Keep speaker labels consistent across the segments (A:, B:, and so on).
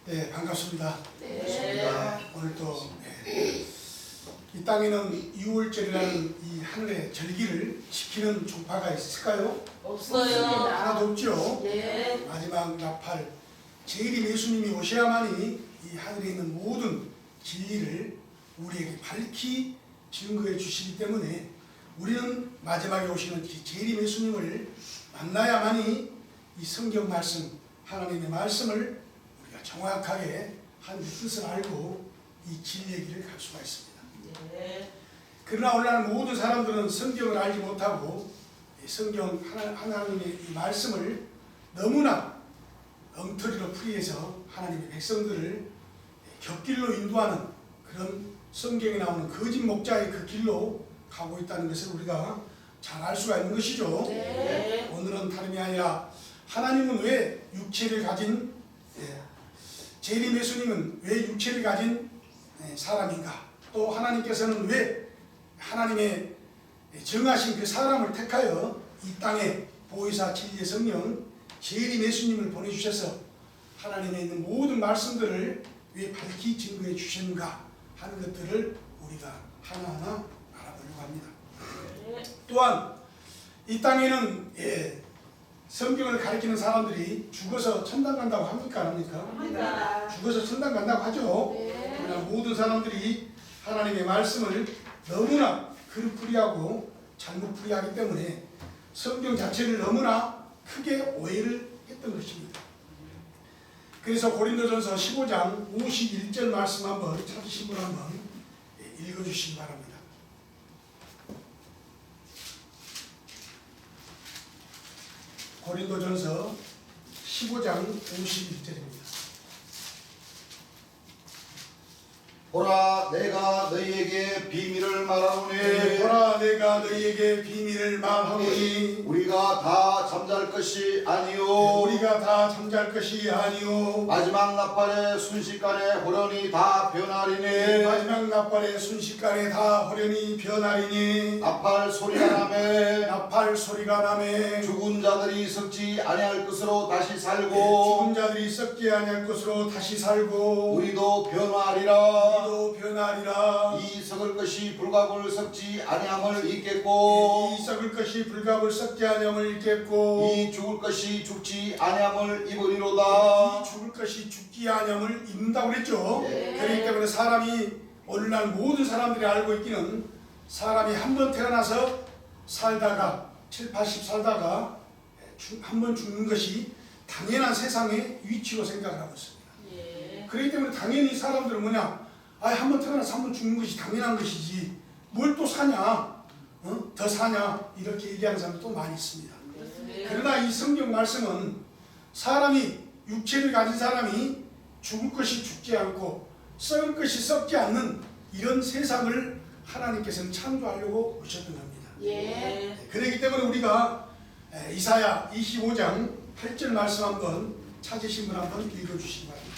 A: 네, 반갑습니다.
B: 네.
A: 오늘 또 이 땅에는 6월절이라는 이 하늘의 절기를 지키는 종파가 있을까요?
B: 없어요.
A: 하나도 없죠.
B: 네.
A: 마지막 나팔 제일인 예수님이 오셔야만이 이 하늘에 있는 모든 진리를 우리에게 밝히 증거해 주시기 때문에 우리는 마지막에 오시는 제일인 예수님을 만나야만이 이 성경 말씀, 하나님의 말씀을 우리가 정확하게 하늘의 뜻을 알고 이 진리의 길을 갈 수가 있습니다.
B: 네.
A: 그러나 오늘날 모든 사람들은 성경을 알지 못하고 성경 하나님의 이 말씀을 너무나 엉터리로 풀이해서 하나님의 백성들을 곁길로 인도하는 그런 성경에 나오는 거짓 목자의 그 길로 가고 있다는 것을 우리가 잘 알 수가 있는 것이죠.
B: 네.
A: 오늘은 다름이 아니라 하나님은 왜 육체를 가진 재림 예수님은 왜 육체를 가진 사람인가, 또 하나님께서는 왜 하나님의 정하신 그 사람을 택하여 이 땅에 보혜사 진리의 성령 재림 예수님을 보내주셔서 하나님에 있는 모든 말씀들을 왜 밝히 증거해 주셨는가 하는 것들을 우리가 하나하나 알아보려고 합니다.
B: 네.
A: 또한 이 땅에는 성경을 가리키는 사람들이 죽어서 천당 간다고 합니까? 안 합니까?
B: 합니다.
A: 죽어서 천당 간다고 하죠.
B: 네.
A: 그러나 모든 사람들이 하나님의 말씀을 너무나 그릇풀이하고 잘못 풀이하기 때문에 성경 자체를 너무나 크게 오해를 했던 것입니다. 그래서 고린도전서 15장 51절 말씀 한번 찾으신 분 한번 읽어주시기 바랍니다. 고린도전서 15장 51절입니다.
C: 보라, 내가 너희에게 비밀을 말하노니
A: 보라, 내가 너희에게 비밀을 말하노니
C: 우리가 다 잠잘 것이 아니요
A: 우리가 다 잠잘 것이 아니요
C: 마지막 나팔에 순식간에 호련히 다 변하리니
A: 마지막 나팔에 순식간에 다 호련히 변하리니
C: 나팔 소리가 나매
A: 나팔 소리가 나매
C: 죽은 자들이 썩지 아니할 것으로 다시
A: 죽은
C: 살고
A: 자들이 썩지 아니할 것으로 다시 살고
C: 우리도 변화하리라.
A: 우리도 변하리라.
C: 이 썩을 것이 불갑을 썩지 아니함을 잊겠고
A: 이 썩을 것이 불갑을 썩지 아니함을 잊겠고
C: 이 죽을 것이 죽지 아니함을 입으리로다.
A: 이 죽을 것이 죽지 아니함을 입는다고 그랬죠.
B: 네.
A: 그렇기 때문에 사람이 오늘날 모든 사람들이 알고 있기는 사람이 한 번 태어나서 살다가 7, 80 살다가 한 번 죽는 것이 당연한 세상의 위치로 생각을 하고 있습니다.
B: 예.
A: 그렇기 때문에 당연히 사람들은 뭐냐, 한 번 태어나서 한 번 죽는 것이 당연한 것이지 뭘 또 사냐, 더 사냐, 이렇게 얘기하는 사람도 많이 있습니다.
B: 네.
A: 그러나 이 성경 말씀은 사람이, 육체를 가진 사람이 죽을 것이 죽지 않고 썩을 것이 썩지 않는 이런 세상을 하나님께서는 창조하려고 오셨던 겁니다.
B: 예.
A: 그렇기 때문에 우리가 이사야 25장 8절 말씀 한번 찾으신 분 한번 읽어주시기 바랍니다.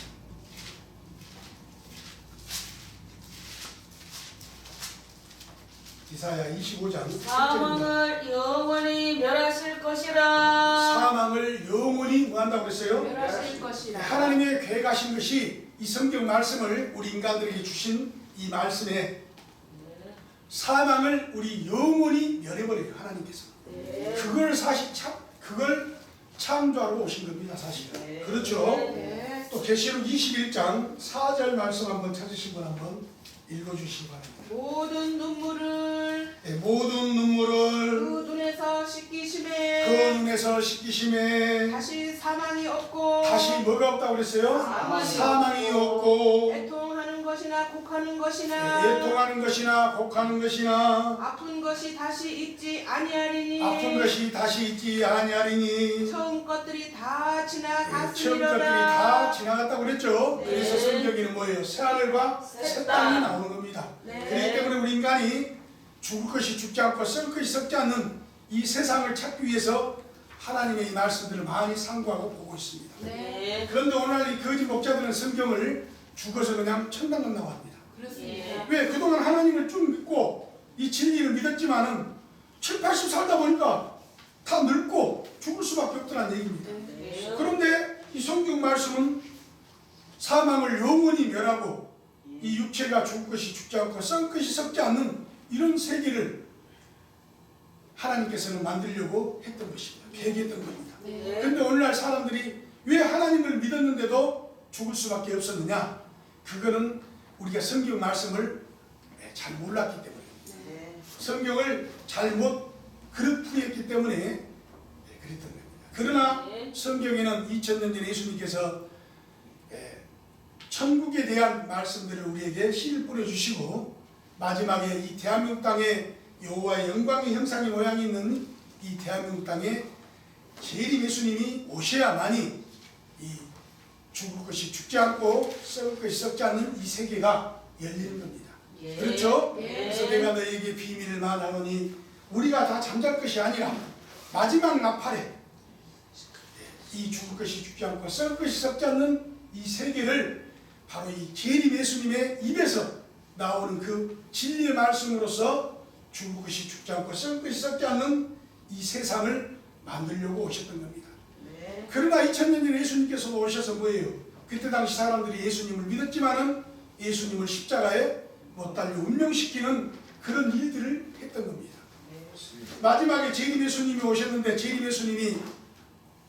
A: 이사야 25장 8절입니다.
B: 사망을 영원히 멸하실 것이라.
A: 사망을 영원히 뭐 한다고 그랬어요?
B: 멸하실 것이라.
A: 하나님의 계획하신 것이 이 성경 말씀을 우리 인간들에게 주신 이 말씀에 사망을 우리 영원히 멸해버려요. 하나님께서.
B: 네.
A: 그걸 창조하러 오신 겁니다. 사실은.
B: 네.
A: 그렇죠?
B: 네.
A: 또 계시록 21장 4절 말씀 한번 찾으신 분 한번 읽어주시기 바랍니다.
B: 모든 눈물을
A: 모든 눈물을
B: 그 눈에서 씻기심에
A: 그 눈에서 씻기심에
B: 다시 사망이 없고
A: 다시 뭐가 없다고 그랬어요? 사망이 없고
B: 애통하는 것이나 곡하는 것이나
A: 애통하는 것이나 곡하는 것이나
B: 아픈 것이 다시 있지 아니하리니
A: 아픈 것이 다시 있지 아니하리니
B: 처음 것들이 다
A: 처음 것들이 다
B: 지나갔으리로다.
A: 지나갔다고 그랬죠.
B: 네.
A: 그래서 성경에는 뭐예요? 새하늘과
B: 새
A: 새
B: 땅.
A: 땅이 나오는 겁니다.
B: 네.
A: 그렇기 때문에 우리 인간이 죽을 것이 죽지 않고 썩을 것이 썩지 않는 이 세상을 찾기 위해서 하나님의 이 말씀들을 많이 상고하고 보고 있습니다.
B: 네.
A: 그런데 오늘 이 거짓 목자들은 성경을 죽어서 그냥 천당 간다고 합니다.
B: 그렇습니다.
A: 왜? 그동안 하나님을 쭉 믿고 이 진리를 믿었지만은 7, 80 살다 보니까 다 늙고 죽을 수밖에 없더란 얘기입니다.
B: 네.
A: 그런데 이 성경 말씀은 사망을 영원히 멸하고 이 육체가 죽을 것이 죽지 않고 썩을 것이 썩지 않는 이런 세계를 하나님께서는 만들려고 했던 것입니다. 계획했던 겁니다.
B: 네.
A: 그런데 오늘날 사람들이 왜 하나님을 믿었는데도 죽을 수밖에 없었느냐? 그거는 우리가 성경 말씀을 잘 몰랐기 때문입니다.
B: 네.
A: 성경을 잘못 그릇풀이했기 때문에 그랬던 겁니다. 그러나 성경에는 2000년 전에 예수님께서 천국에 대한 말씀들을 우리에게 씨를 뿌려주시고 마지막에 이 대한민국 땅에 여호와의 영광의 형상의 모양이 있는 이 대한민국 땅에 재림 예수님이 오셔야만이 이 죽을 것이 죽지 않고 썩을 것이 썩지 않는 이 세계가 열리는 겁니다.
B: 예.
A: 그렇죠?
B: 예.
A: 그래서 내가 너에게 비밀을 말하노니 우리가 다 잠잘 것이 아니라 마지막 나팔에 이 죽을 것이 죽지 않고 썩을 것이 썩지 않는 이 세계를 바로 이 재림 예수님의 입에서 나오는 그 진리의 말씀으로서 죽을 것이 죽지 않고 썩을 것이 썩지 않는 이 세상을 만들려고 오셨던 겁니다.
B: 네.
A: 그러나 2000년 전에 예수님께서 오셔서 뭐예요? 그때 당시 사람들이 예수님을 믿었지만은 예수님을 십자가에 못 달려 운명시키는 그런 일들을 했던 겁니다. 마지막에 재림 예수님이 오셨는데 재림 예수님이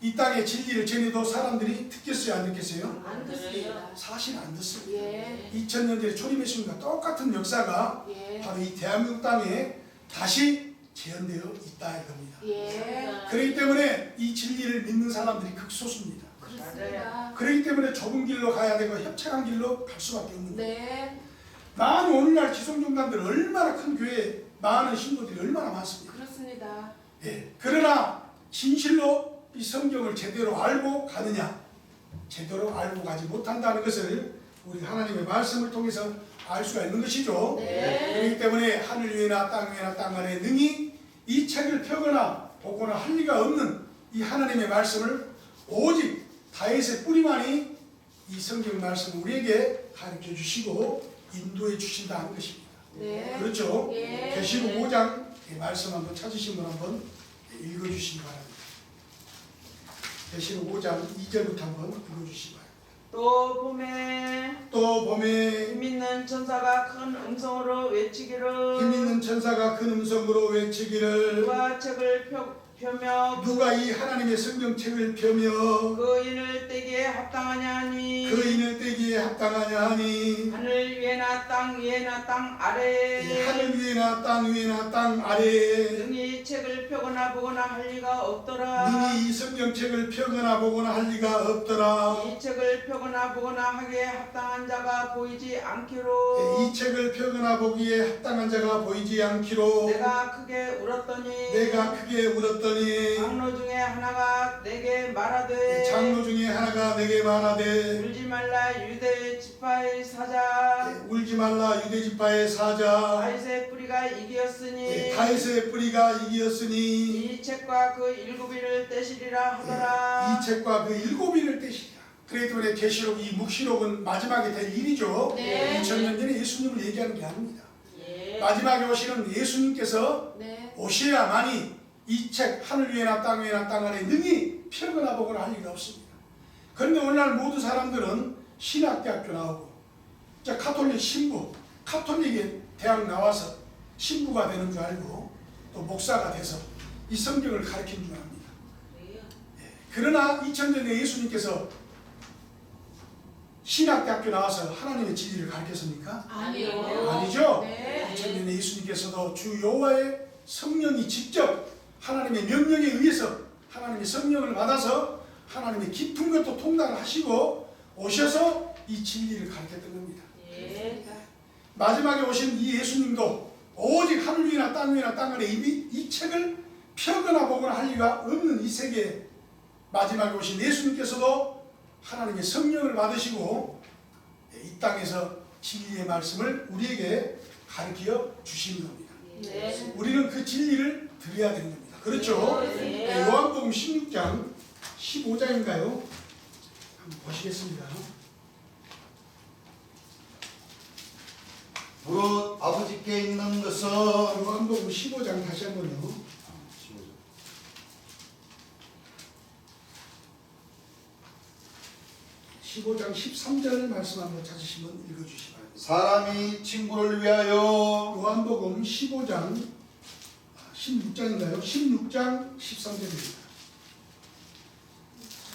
A: 이 땅의 진리를 전해도 사람들이 듣겠어요? 안 듣겠어요?
B: 안 듣습니다.
A: 사실 안 듣습니다.
B: 예.
A: 2000년 전에 초림 예수님과 똑같은 역사가
B: 예.
A: 바로 이 대한민국 땅에 다시 재현되어 있다 이겁니다.
B: 예.
A: 그렇기 때문에 이 진리를 믿는 사람들이 극소수입니다.
B: 그렇습니다.
A: 그렇기 때문에 좁은 길로 가야 되고 협착한 길로 갈 수밖에 없는 거예요.
B: 네.
A: 많은 오늘날 지성종단들 얼마나 큰 교회 많은 신도들이 얼마나 많습니까?
B: 그렇습니다.
A: 예. 그러나 진실로 이 성경을 제대로 알고 가느냐, 제대로 알고 가지 못한다는 것을 우리 하나님의 말씀을 통해서 알 수가 있는 것이죠.
B: 네.
A: 그렇기 때문에 하늘 위에나 땅 위에나 땅 아래 능히 이 책을 펴거나 보거나 할 리가 없는 이 하나님의 말씀을 오직 다윗의 뿌리만이 이 성경 말씀을 우리에게 가르쳐 주시고 인도해 주신다는 것입니다.
B: 네.
A: 그렇죠?
B: 예.
A: 계시록 5장 말씀 한번 찾으신 분 한번 읽어 주시기 바랍니다. 계시록 5장 2절부터 한번 읽어 주시기 바랍니다.
B: 또 봄에
A: 또 봄에
B: 힘 있는 천사가 큰 음성으로 외치기를
A: 힘 있는 천사가 큰 음성으로 외치기를
B: 누가 책을 펴며
A: 누가 이 하나님의 성경책을 펴며
B: 그 인을 떼기에 합당하냐 하니
A: 그 인을 떼기에 합당하냐 하니
B: 하늘 위에나 땅 위에나 땅 아래에
A: 하늘 위에나 땅 위에나 땅 아래에
B: 능히 책을 펴거나 보거나 할 리가 없더라.
A: 능히 이 성경책을 펴거나 보거나 할 리가 없더라.
B: 이 책을 펴거나 보거나 하기에 합당한 자가 보이지 않기로
A: 이 책을 펴거나 보기에 합당한 자가 보이지 않기로
B: 내가 크게 울었더니
A: 내가 크게 울었더니
B: 장로 중에 하나가 내게 말하되
A: 장로 중에 하나가 내게 말하되
B: 울지 말라 유대 지파의 사자
A: 울지 말라 유대 지파의 사자
B: 다윗의 뿌리가 이기었으니
A: 다윗의 뿌리가 이기었으니
B: 이 책과 그 일곱이를 떼시리라 하더라.
A: 이 책과 그 일곱인을 떼시리라. 그렇기 때문에 계시록 이 묵시록은 마지막에 될 일이죠.
B: 네.
A: 2000년 전에 예수님을 얘기하는 게 아닙니다.
B: 예.
A: 마지막에 오시는 예수님께서
B: 네.
A: 오셔야만이 이 책 하늘 위에나 땅 위에나 땅 아래 능히 펴거나 보거나 할 리가 없습니다. 그런데 오늘날 모든 사람들은 신학대학교 나오고 자 카톨릭 신부, 카톨릭의 대학 나와서 신부가 되는 줄 알고 또 목사가 돼서 이 성경을 가르치는 줄 압니다. 그러나 2000년에 예수님께서 신학대학교 나와서 하나님의 진리를 가르쳤습니까?
B: 아니요.
A: 아니죠?
B: 네.
A: 2000년에 예수님께서도 주 여호와의 성령이 직접 하나님의 명령에 의해서 하나님의 성령을 받아서 하나님의 깊은 것도 통달을 하시고 오셔서 이 진리를 가르쳤던 겁니다.
B: 예.
A: 마지막에 오신 이 예수님도 오직 하늘 위나 땅 위나 땅 아래 이 책을 펴거나 보거나 할 리가 없는 이 세계에 마지막에 오신 예수님께서도 하나님의 성령을 받으시고 이 땅에서 진리의 말씀을 우리에게 가르쳐 주시는 겁니다.
B: 네.
A: 우리는 그 진리를 드려야 되는 겁니다. 그렇죠?
B: 네.
A: 네, 요한복음 16장 15장인가요? 한번 보시겠습니다.
C: 무릇 아버지께 있는 것은
A: 요한복음 15장 다시 한번요. 15장 15장 13절 말씀 한번 찾으시면 읽어주시기 바랍니다.
C: 사람이 친구를 위하여
A: 요한복음 15장 16장인가요? 16장 13절입니다.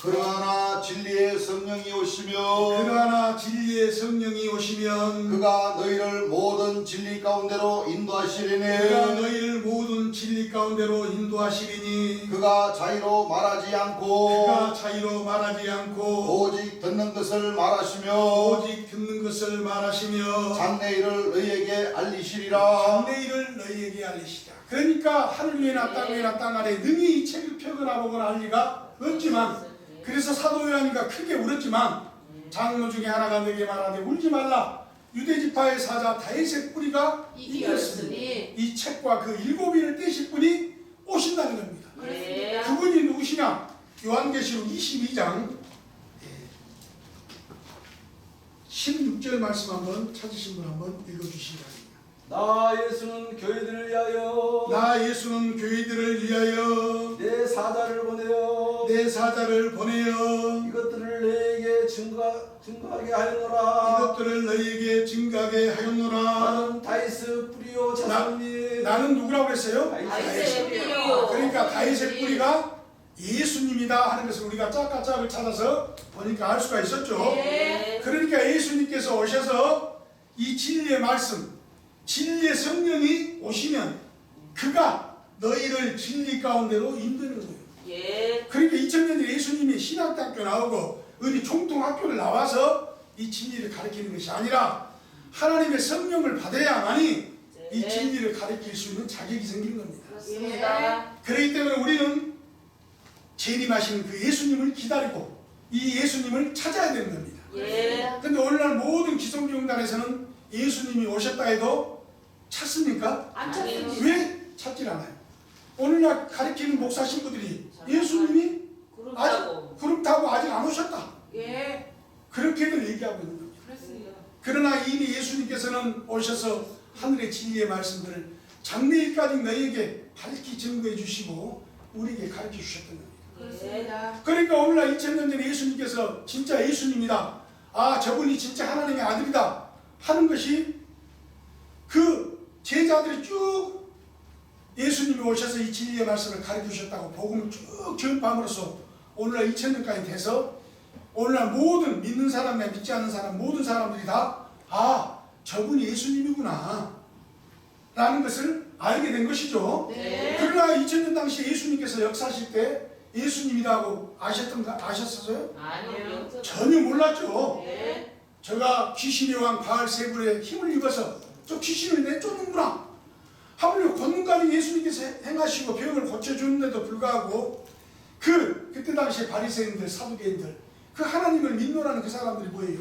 C: 그러나 진리의 성령이 오시며
A: 그러나 진리의 성령이 오시면
C: 그가 너희를 모든 진리 가운데로
A: 그가
C: 인도하시리니
A: 너희를 모든 진리 가운데로 인도하시리니
C: 그가 자의로 말하지 않고
A: 그가 자의로 말하지 않고
C: 오직 듣는 것을 말하시며
A: 오직 듣는 것을 말하시며
C: 장래 일을 너희에게 알리시리라.
A: 장래 일을 너희에게 알리시라. 그러니까 하늘 위에나 땅 위에나 땅 아래 능히 이 책을 펴거나 보거나 할 리가 없지만, 그래서 사도 요한이가 크게 울었지만 장로 중에 하나가 내게 말하되 울지 말라, 유대지파의 사자 다윗의 뿌리가 이겼으니 이 책과 그 7인을 떼실 분이 오신다는 겁니다.
D: 네.
A: 그분이 누구시냐? 요한계시록 22장 16절 말씀 한번 찾으신 분 한번 읽어주시기 바랍니다.
E: 나 예수는 교회들을 위하여
A: 나 예수는 교회들을 위하여
E: 내 사자를 보내어
A: 내 사자를 보내어
E: 이것들을 너희에게 증거하게 하였노라.
A: 이것들을 너희에게 증가하게 하였노라.
E: 나는 다윗의 뿌리요 자손이
A: 나는 누구라고 그랬어요?
D: 다윗의 뿌리요.
A: 그러니까 다윗의 뿌리가 예수님이다 하는 것을 우리가 짝짝을 찾아서 보니까 알 수가 있었죠.
D: 네.
A: 그러니까 예수님께서 오셔서 이 진리의 말씀, 진리의 성령이 오시면 그가 너희를 진리 가운데로 인도하는 거예요.
D: 예.
A: 그러니까 2000년 전에 예수님이 신학대학교 나오고 어디 총통학교를 나와서 이 진리를 가르치는 것이 아니라 하나님의 성령을 받아야만이 이 진리를 가르칠 수 있는 자격이 생기는 겁니다.
D: 그렇습니다.
A: 그렇기 때문에 우리는 재림하시는 그 예수님을 기다리고 이 예수님을 찾아야 되는 겁니다.
D: 예.
A: 근데 오늘날 모든 기성교단에서는 예수님이 오셨다 해도 찾습니까?
D: 안 찾습니다.
A: 왜 찾질 않아요? 오늘날 가르치는 목사 신부들이 예수님이 아직
D: 그렇다고.
A: 구름 타고 아직 안 오셨다,
B: 예.
A: 그렇게들 얘기하고 있는 겁니다.
B: 그렇습니다.
A: 그러나 이미 예수님께서는 오셔서 하늘의 진리의 말씀들을 장래일까지 너희에게 밝히 증거해 주시고 우리에게 가르쳐 주셨던 겁니다.
B: 그렇습니다.
A: 그러니까 오늘날 2000년 전에 예수님께서 진짜 예수님이다, 아 저분이 진짜 하나님의 아들이다 하는 것이 그 제자들이 쭉 예수님이 오셔서 이 진리의 말씀을 가르쳐 주셨다고 복음을 쭉 전파함으로써 오늘날 2000년까지 돼서 오늘날 모든 믿는 사람이나 믿지 않는 사람 모든 사람들이 다 아 저분이 예수님이구나 라는 것을 알게 된 것이죠.
B: 네.
A: 그러나 2000년 당시에 예수님께서 역사하실 때 예수님이라고 아셨었어요?
D: 아니요.
A: 전혀 몰랐죠.
D: 예.
A: 제가 귀신의 왕 바알세불의 힘을 입어서 저 귀신을 내쫓는구나 하물며 권능까지 예수님께서 행하시고 병을 고쳐주는데도 불구하고 그때 당시에 바리새인들 사두개인들 그 하나님을 믿노라는 그 사람들이 뭐예요?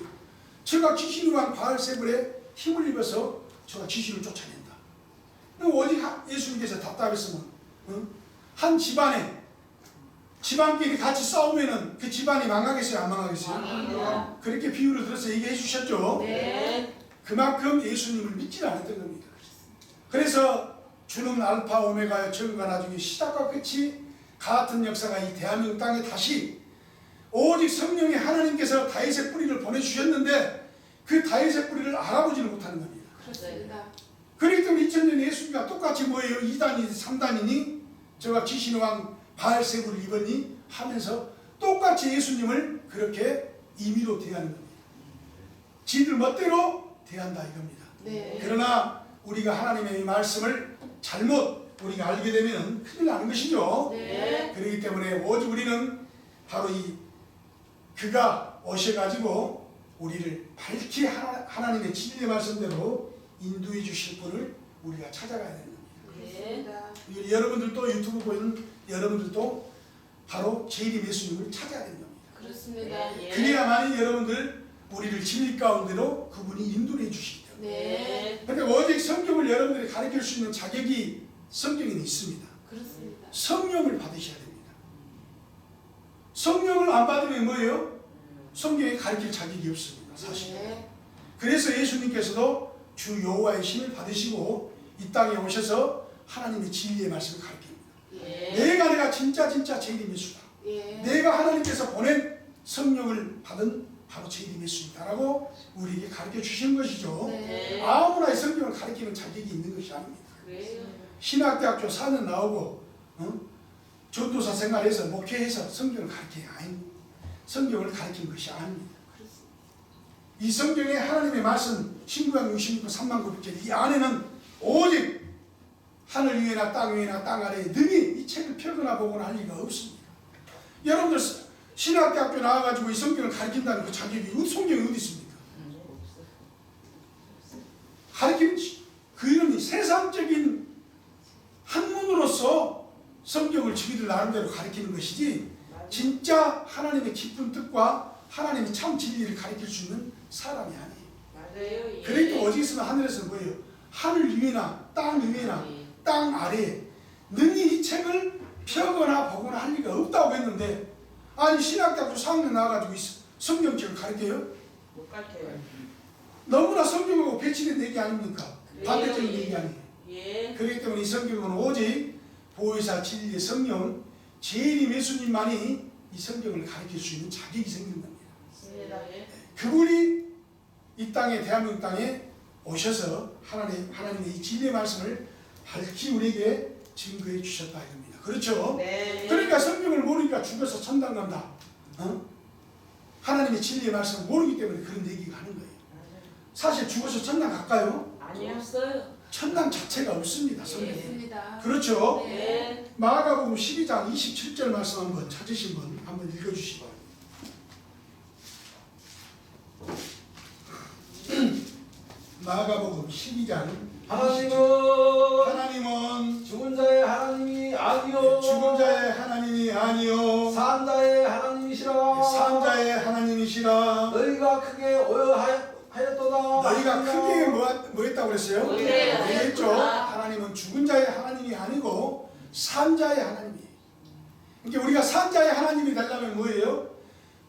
A: 제가 귀신의 왕 바알세불의 힘을 입어서 제가 귀신을 쫓아낸다. 오직 예수님께서 답답했으면 한 집안끼리 같이 싸우면은 그 집안이 망하겠어요, 안 망하겠어요?
D: 아니요.
A: 그렇게 비유를 들어서 얘기해 주셨죠.
D: 네.
A: 그만큼 예수님을 믿지 않았던 겁니다. 그래서 주는 알파 오메가여 처음과 나중에 시작과 끝이 같은 역사가 이 대한민국 땅에 다시 오직 성령의 하나님께서 다윗의 뿌리를 보내주셨는데 그 다윗의 뿌리를 알아보지는 못하는 겁니다.
B: 그렇습니다.
A: 그렇기 때문에 2000년 예수님과 똑같이 뭐예요? 2단이니 3단이니 제가 귀신의 왕 바알세불을 입었니 하면서 똑같이 예수님을 그렇게 임의로 대하는 겁니다. 지들 멋대로 대한다 이겁니다.
B: 네.
A: 그러나 우리가 하나님의 이 말씀을 잘못 우리가 알게 되면 큰일 나는 것이죠.
D: 네.
A: 그렇기 때문에 오직 우리는 바로 그가 오셔가지고 우리를 밝히 하나님의 진리의 말씀대로 인도해 주실 분을 우리가 찾아가야 되는 겁니다.
D: 네.
A: 여러분들도 유튜브 보이는 여러분들도 바로 재림 예수님을 찾아야 되는 겁니다.
B: 그렇습니다.
D: 예.
A: 그래야만이 여러분들 우리를 진리 가운데로 그분이 인도해 주시기 때문에.
D: 네.
A: 그런데 오직 성경을 여러분들이 가르칠 수 있는 자격이 성경에 있습니다.
B: 그렇습니다.
A: 성령을 받으셔야 됩니다. 성령을 안 받으면 뭐예요? 성경에 가르칠 자격이 없습니다. 사실.
B: 네.
A: 그래서 예수님께서도 주 여호와의 신을 받으시고 이 땅에 오셔서 하나님의 진리의 말씀을 가르칩니다.
D: 예.
A: 내가 진짜 재림 예수다.
B: 예.
A: 내가 하나님께서 보낸 성령을 받은 바로 재림 예수님이다라고 우리에게 가르쳐 주신 것이죠.
D: 네.
A: 아무나 이 성경을 가르치는 자격이 있는 것이 아닙니다.
D: 그래요.
A: 신학대학교 4년 나오고 전도사 생활해서 목회해서 성경을 가르치는 게 아닙니다. 성경을 가르치는 것이 아닙니다. 이 성경에 하나님의 말씀 신구약 66권 3만 900절 이 안에는 오직 하늘 위에나 땅 위에나 땅 아래에 능히 이 책을 펴거나 보거나 할 리가 없습니다. 여러분들 신학대학교 나와가지고 이 성경을 가르친다는 그 자격이 성경이 어디 있습니까? 가르치는 그런 세상적인 학문으로서 성경을 자기들 나름대로 가르치는 것이지 진짜 하나님의 깊은 뜻과 하나님의 참 진리를 가르칠 수 있는 사람이 아니에요.
D: 맞아요. 예.
A: 그러니까 어디 있으면 하늘에서는 뭐예요? 하늘 위에나 땅 위에나 땅 아래에 능히 이 책을 펴거나 보거나 할 리가 없다고 했는데 아니 신학대학교 4학년 나와가지고 성경책을 가르쳐요?
B: 못 가르쳐요.
A: 너무나 성경하고 배치된 얘기 아닙니까? 반대적인
D: 예.
A: 얘기 아니에요.
D: 예.
A: 그렇기 때문에 이 성경은 오직 보혜사 진리의 성령 재림 예수님만이 이 성경을 가르칠 수 있는 자격이 생긴 겁니다.
D: 예.
A: 그분이 이 땅에 대한민국 땅에 오셔서 하나님의 이 진리의 말씀을 밝히 우리에게 증거해 주셨다 이겁니다. 그렇죠?
B: 네.
A: 그러니까 성경을 모르니까 죽어서 천당 간다. 하나님의 진리의 말씀을 모르기 때문에 그런 얘기가 하는 거예요. 사실 죽어서 천당 갈까요?
B: 아니요.
D: 없어요.
A: 천당 자체가 없습니다. 성경에.
F: 있습니다.
A: 그렇죠?
D: 네.
A: 마가복음 12장 27절 말씀 한번 찾으신 분 한번 읽어주시기 바랍니다. 마가복음 12장 하나님은
E: 죽은 자의 하나님이 아니요
A: 죽은 자의 하나님이 아니요
E: 산 자의 하나님이시라.
A: 산 자의 하나님이시라.
E: 너희가 크게 오해하였도다.
A: 너희가 크게 뭐 했다고 그랬어요?
D: 오해하였도다.
A: 그랬죠. 하나님은 죽은 자의 하나님이 아니고 산 자의 하나님이에요. 그러니까 우리가 산 자의 하나님이 되려면 뭐예요?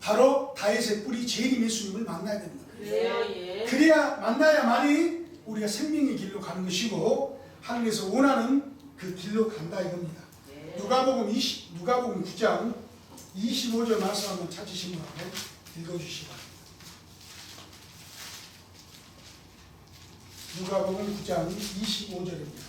A: 바로 다윗의 뿌리 재림 예수님을 만나야 됩니다.
D: 그래요. 예.
A: 그래야 만나야만이 우리가 생명의 길로 가는 것이고 하늘에서 원하는 그 길로 간다 이겁니다.
D: 네.
A: 누가복음 9장 25절 말씀 한번 찾으시면 읽어주시기 바랍니다. 누가복음 9장 25절입니다.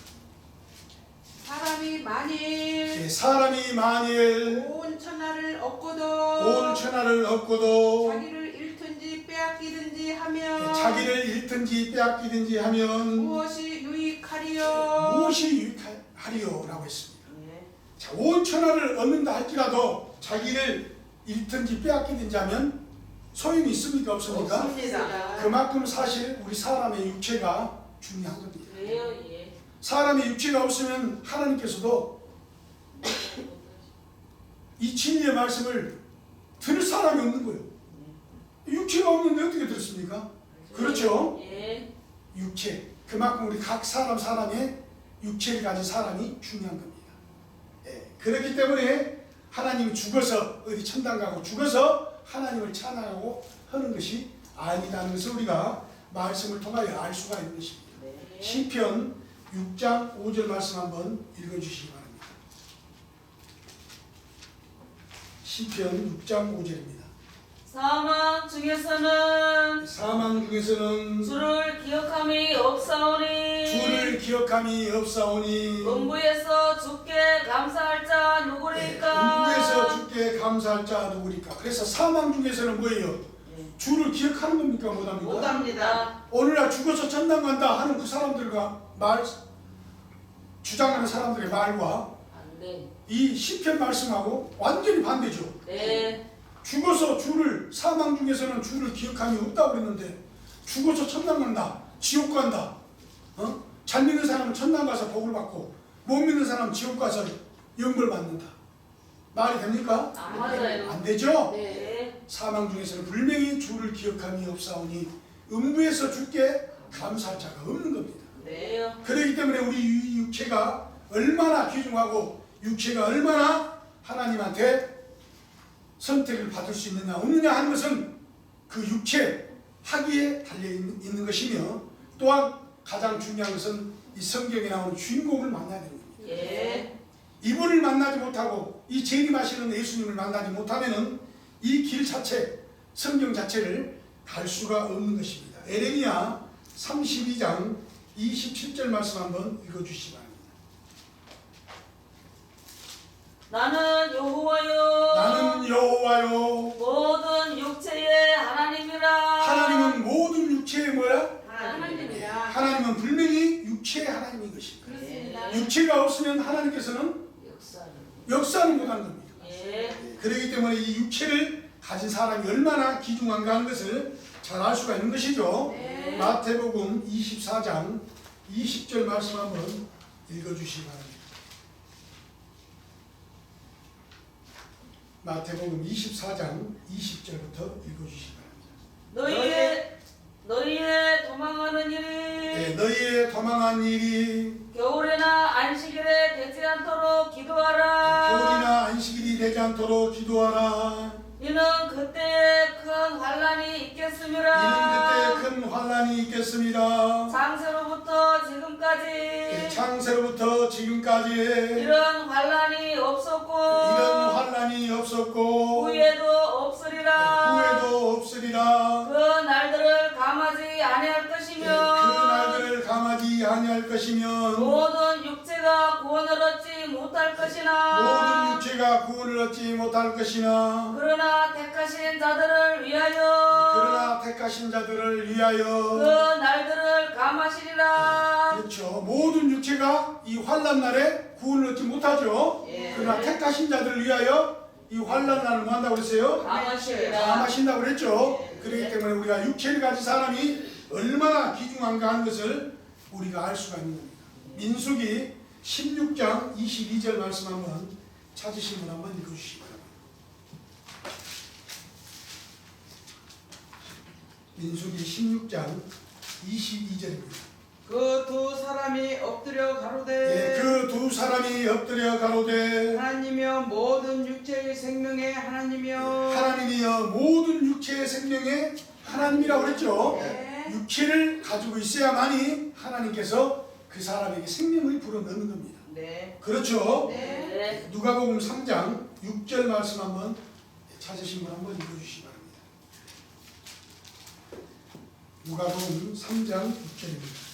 B: 사람이 만일
A: 사람이 만일
B: 온 천하를 얻고도
A: 온 천하를 얻고도
B: 자기를 잃든지 빼앗기든지 하면
A: 자기를 잃든지 빼앗기든지 하면
B: 무엇이 유익하리요?
A: 무엇이 유익하리요라고 했습니다.
B: 네.
A: 자, 온 천하를 얻는다 할지라도 자기를 잃든지 빼앗기든지 하면 소용이 있습니까? 없습니까?
B: 없습니다.
A: 그만큼 사실 우리 사람의 육체가 중요한 겁니다.
D: 그래요. 예.
A: 사람의 육체가 없으면 하나님께서도 이 진리의 말씀을 들을 사람이 없는 거예요. 육체가 없는데 어떻게 들었습니까? 그렇죠?
D: 예.
A: 육체. 그만큼 우리 각 사람의 육체를 가진 사람이 중요한 겁니다. 예. 그렇기 때문에 하나님이 죽어서 어디 천당 가고 죽어서 하나님을 찬양하고 하는 것이 아니라는 것을 우리가 말씀을 통하여 알 수가 있는 것입니다.
D: 네.
A: 시편 6장 5절 말씀 한번 읽어주시기 바랍니다. 시편 6장 5절입니다.
D: 사망 중에서는
A: 주를
D: 기억함이 없사오니
A: 기억함이 없사오니
D: 음부에서 주께 감사할 자 누구리까?
A: 음부에서 주께 감사할 자 누구리까? 그래서 사망 중에서는 뭐예요? 주를 기억하는 겁니까? 못합니까?
B: 못합니다.
A: 오늘날 죽어서 천당 간다 하는 그 사람들과 주장하는 사람들의 말과
D: 안돼.
A: 이 시편 말씀하고 완전히 반대죠.
D: 네.
A: 죽어서 사망 중에서는 주를 기억함이 없다고 그랬는데 죽어서 천당 간다, 지옥 간다. 잘 믿는 사람은 천당 가서 복을 받고 못 믿는 사람은 지옥 가서 영벌 받는다. 말이 됩니까?
D: 안 맞아요.
A: 안 되죠?
D: 네.
A: 사망 중에서는 분명히 주를 기억함이 없사오니 음부에서 주께 감사할 자가 없는 겁니다.
D: 네.
A: 그렇기 때문에 우리 육체가 얼마나 귀중하고 육체가 얼마나 하나님한테 선택을 받을 수 있느냐 없느냐 하는 것은 그 육체 학위에 달려있는 것이며 또한 가장 중요한 것은 이 성경에 나오는 주인공을 만나야 되는 겁니다.
D: 예.
A: 이분을 만나지 못하고 이 재림하시는 예수님을 만나지 못하면은 이 길 자체 성경 자체를 갈 수가 없는 것입니다. 에레미야 32장 27절 말씀 한번 읽어주시기 바랍니다.
D: 나는 여호와요.
A: 나는 여호와요.
D: 모든 육체의 하나님이라.
A: 하나님은 모든 육체의 뭐야?
B: 하나님이라.
A: 하나님은 분명히 육체의 하나님인 것입니다.
B: 그렇습니다.
A: 육체가 없으면 하나님께서는
D: 역사는.
A: 역사는 못하는 겁니다.
D: 예.
A: 그렇기 때문에 이 육체를 가진 사람이 얼마나 귀중한가 하는 것을 잘 알 수가 있는 것이죠.
D: 네.
A: 마태복음 24장 20절 말씀 한번 읽어주시기 바랍니다. 마태복음 24장 20절부터 읽어주시기 바랍니다.
D: 너희의 도망하는 일이
A: 네, 너희의 도망한 일이
D: 겨울에나 안식일에 되지 않도록 기도하라.
A: 겨울이나 안식일이 되지 않도록 기도하라.
D: 이는 그때에 큰 환란이 있겠음이라.
A: 이는 그때 큰 환란이 있겠습니다.
D: 창세로부터 지금까지
A: 창세로부터 지금까지
D: 이런 환란이 없었고
A: 이런 환란이 없었고
D: 후에도 없으리라.
A: 후에도 없으리라.
D: 그 날들을 감하지 아니할 것이며
A: 그 날들을 감하지 아니할 것이면
D: 모든 육체가 구원을 얻지 못할 것이나
A: 모든 육체가 구원을 얻지 못할 것이나
D: 그러나 택하신 자들을 위하여
A: 그러나 택하신 자들을 위하여
D: 그 날들을 감하시리라.
A: 그렇죠. 모든 육체가 이 환란 날에 구원을 얻지 못하죠.
D: 예.
A: 그러나 택하신 자들을 위하여 이 환란 날을 뭐 한다고 그랬어요?
D: 감하시리라.
A: 감하신다고 그랬죠. 그렇기 때문에 우리가 육체를 가진 사람이 얼마나 귀중한가 하는 것을 우리가 알 수가 있는 겁니다. 민수기 16장 22절 말씀 한번 찾으신 분 한번 읽어주시기 바랍니다. 민수기 16장 22절입니다.
B: 그 두 사람이 엎드려 가로되
A: 그 두 사람이 엎드려 가로되
B: 하나님이여 모든 육체의 생명의 하나님이여
A: 하나님이여 모든 육체의 생명의 하나님이라고 그랬죠.
B: 네.
A: 육체를 가지고 있어야만이 하나님께서 그 사람에게 생명을 불어넣는 겁니다.
B: 네.
A: 그렇죠.
D: 네.
A: 누가복음 3장 6절 말씀 한번 찾으신 분 한번 읽어주시기 바랍니다. 누가복음 3장 6절입니다.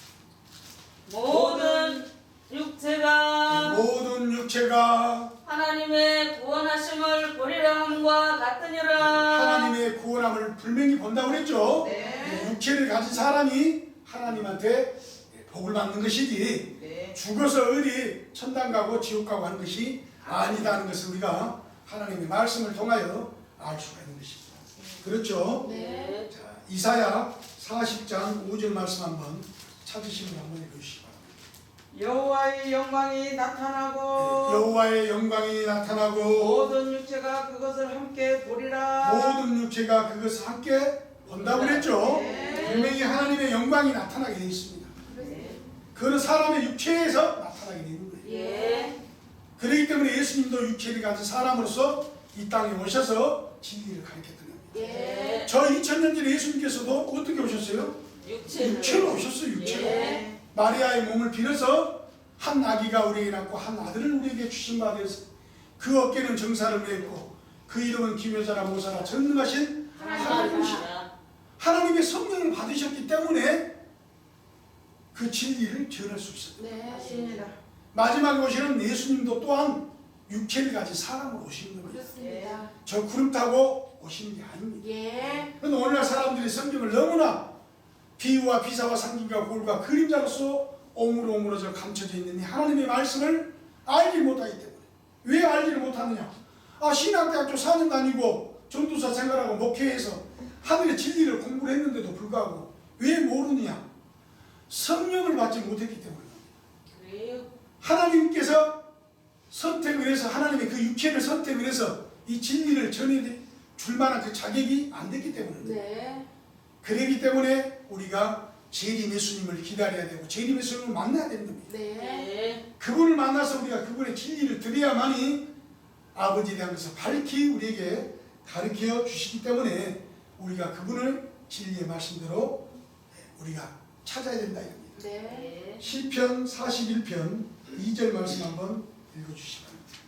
D: 모든 육체가
A: 모든 육체가
D: 하나님의 구원하심을 보리라 함과 같으니라.
A: 하나님의 구원함을 분명히 본다고 그랬죠.
B: 네.
A: 육체를 가진 사람이 하나님한테 복을 받는 것이지
B: 네.
A: 죽어서 어디 천당 가고 지옥 가고 하는 것이 아니다는 것을 우리가 하나님의 말씀을 통하여 알 수가 있는 것입니다. 그렇죠?
D: 네.
A: 자, 이사야 40장 5절 말씀 한번 찾으신 분 한번 읽어주시기 바랍니다.
B: 여호와의 영광이 나타나고
A: 여호와의 영광이 나타나고
B: 모든 육체가 그것을 함께 보리라.
A: 모든 육체가 그것을 함께 본다고 그랬죠.
B: 네.
A: 분명히 하나님의 영광이 나타나게 되어 있습니다. 그는 사람의 육체에서 나타나게 되는 거예요.
D: 예.
A: 그렇기 때문에 예수님도 육체를 가진 사람으로서 이 땅에 오셔서 진리를 가르쳤던 겁니다.
D: 예.
A: 저 2000년 전에 예수님께서도 어떻게 오셨어요? 육체로 오셨어요. 육체로.
B: 예.
A: 마리아의 몸을 빌어서 한 아기가 우리에게 낳고 한 아들을 우리에게 주신 바 되어서 그 어깨는 정사를 맺고 그 이름은 기묘자라 모사라 전능하신 하나님이시다. 하나님의 성령을 받으셨기 때문에 그 진리를 전할 수 있었다.
B: 네. 맞습니다.
A: 마지막에 오시는 예수님도 또한 육체를 가진 사람으로 오시는 겁니다.
B: 그렇습니다.
A: 저 구름 타고 오시는 게 아닙니다.
B: 예.
A: 그런데 오늘날 사람들이 성경을 너무나 비유와 비사와 상징과 고울과 그림자로서 오물오물어져 감춰져 있는 이 하나님의 말씀을 알지 못하기 때문에. 왜 알지를 못하느냐? 신학대학교 4년 다니고 전도사 생활하고 목회해서 하늘의 진리를 공부를 했는데도 불구하고 왜 모르느냐? 성령을 받지 못했기 때문입니다.
D: 그래요.
A: 하나님께서 선택을 해서 하나님의 그 육체를 선택을 해서 이 진리를 전해줄 만한 그 자격이 안 됐기 때문입니다.
B: 네.
A: 그렇기 때문에 우리가 재림 예수님을 기다려야 되고 재림 예수님을 만나야 되는 겁니다.
B: 네.
D: 예.
A: 그분을 만나서 우리가 그분의 진리를 들어야만이 아버지에 대한 것을 밝히 우리에게 가르쳐 주시기 때문에 우리가 그분을 진리의 말씀대로 우리가 찾아야 된다 이겁니다.
B: 네.
D: 예.
A: 시편 41편 2절 말씀 한번 읽어주시기 바랍니다.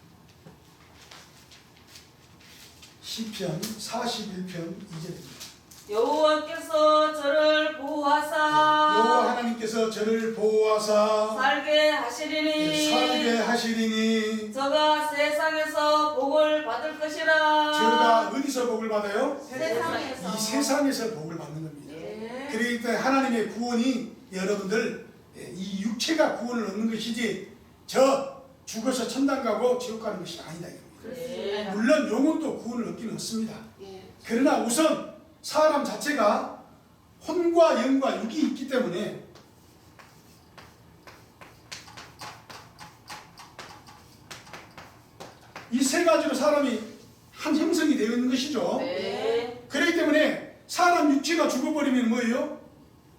A: 시편 41편 2절입니다.
D: 여호와께서 저를 보호하사
A: 여호와 하나님께서 저를 보호하사
D: 살게 하시리니
A: 살게 하시리니
D: 저가 세상에서 복을 받을 것이라.
A: 저가 어디서 복을 받아요?
D: 세상에서.
A: 이 세상에서 복을 받는 겁니다.
D: 예.
A: 그렇기 때문에 하나님의 구원이 여러분들 이 육체가 구원을 얻는 것이지 저 죽어서 천당 가고 지옥 가는 것이 아니다.
D: 예.
A: 물론 영혼도 구원을 얻기는 얻습니다.
B: 예.
A: 그러나 우선 사람 자체가 혼과 영과 육이 있기 때문에 이 세 가지로 사람이 한 형성이 되어 있는 것이죠.
D: 네.
A: 그렇기 때문에 사람 육체가 죽어버리면 뭐예요?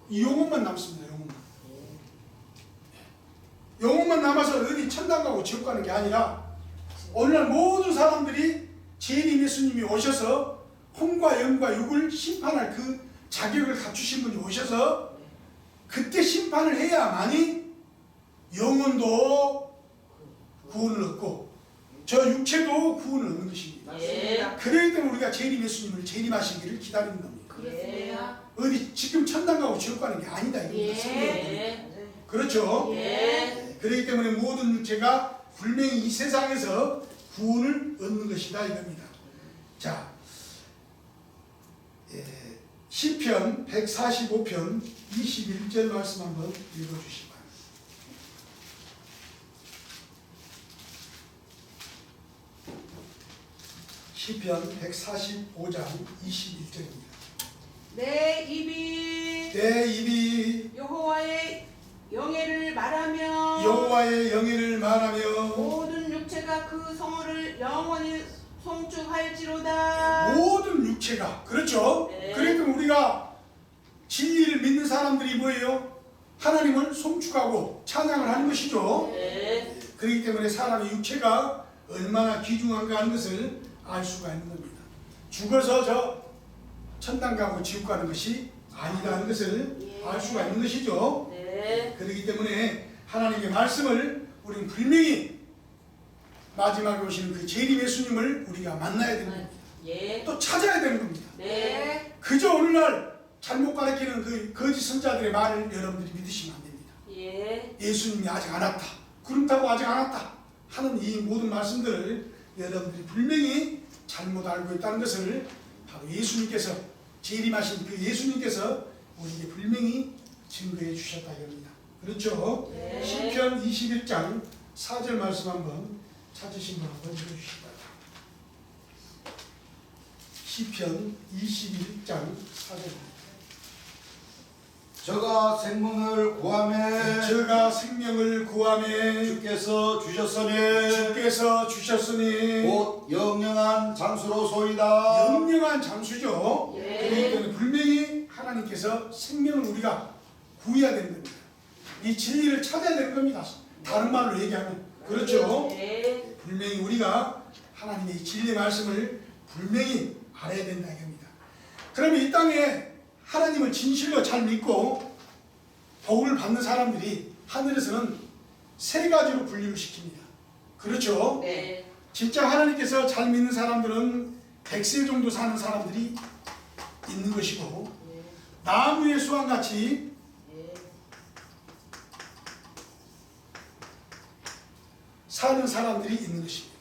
A: 이 영혼만 남습니다. 영혼만 남아서 어디 천당 가고 지옥 가는 게 아니라 오늘날 모든 사람들이 재림 예수님이 오셔서 혼과 영과 육을 심판할 그 자격을 갖추신 분이 오셔서 그때 심판을 해야만이 영혼도 구원을 얻고 저 육체도 구원을 얻는 것입니다.
D: 예.
A: 그렇기 때문에 우리가 재림 예수님을 재림하시기를 기다리는 겁니다.
D: 그렇습니다.
A: 어디 지금 천당 가고 지옥 가는 게 아니다 이겁니다.
D: 예.
A: 그렇죠?
D: 예.
A: 그렇기 때문에 모든 육체가 분명히 이 세상에서 구원을 얻는 것이다 이겁니다. 자, 시편 145편 21절 말씀 한번 읽어주시기 바랍니다. 시편 145장 21절입니다.
B: 내 입이
A: 내 입이
B: 여호와의 영예를 말하며
A: 여호와의 영예를 말하며
B: 모든 육체가 그 성호를 영원히 송축할지로다.
A: 모든 육체가 그렇죠.
D: 네.
A: 그러니까 우리가 진리를 믿는 사람들이 뭐예요? 하나님을 송축하고 찬양을 하는 것이죠.
D: 예.
A: 그렇기 때문에 사람의 육체가 얼마나 귀중한가 하는 것을 알 수가 있는 겁니다. 죽어서 저 천당 가고 지옥 가는 것이 아니라는 것을 알 수가 있는 것이죠.
D: 네.
A: 그렇기 때문에 하나님의 말씀을 우리는 분명히 마지막에 오시는 그 재림 예수님을 우리가 만나야 되는 겁니다.
D: 예.
A: 또 찾아야 되는 겁니다.
D: 네.
A: 그저 오늘날 잘못 가르치는 그 거짓 선자들의 말을 여러분들이 믿으시면 안 됩니다.
D: 예.
A: 예수님이 아직 안 왔다. 그렇다고 아직 안 왔다. 하는 이 모든 말씀들을 여러분들이 분명히 잘못 알고 있다는 것을 바로 예수님께서 재림하신 그 예수님께서 우리에게 분명히 증거해 주셨다 이겁니다. 그렇죠?
D: 네.
A: 시편 21장 4절 말씀 한번 찾으신 분 한번 읽어주시기 바랍니다. 시편 21장 4절입니다.
C: 저가 생명을 구하매
A: 저가 생명을 구하매
C: 주께서 주셨으니
A: 주께서 주셨으니
C: 곧 영영한 장수로소이다.
A: 영영한 장수죠.
D: 예.
A: 그렇기 때문에 분명히 하나님께서 생명을 우리가 구해야 되는 겁니다. 이 진리를 찾아야 되는 겁니다. 다른 말로 얘기하면 그렇죠.
D: 예.
A: 분명히 우리가 하나님의 이 진리 말씀을 분명히 알아야 된다 이겁니다. 그러면 이 땅에 하나님을 진실로 잘 믿고 복을 받는 사람들이 하늘에서는 세 가지로 분류를 시킵니다. 그렇죠?
D: 네.
A: 진짜 하나님께서 잘 믿는 사람들은 100세 정도 사는 사람들이 있는 것이고 나무의 수완같이
D: 예.
A: 사는 사람들이 있는 것입니다.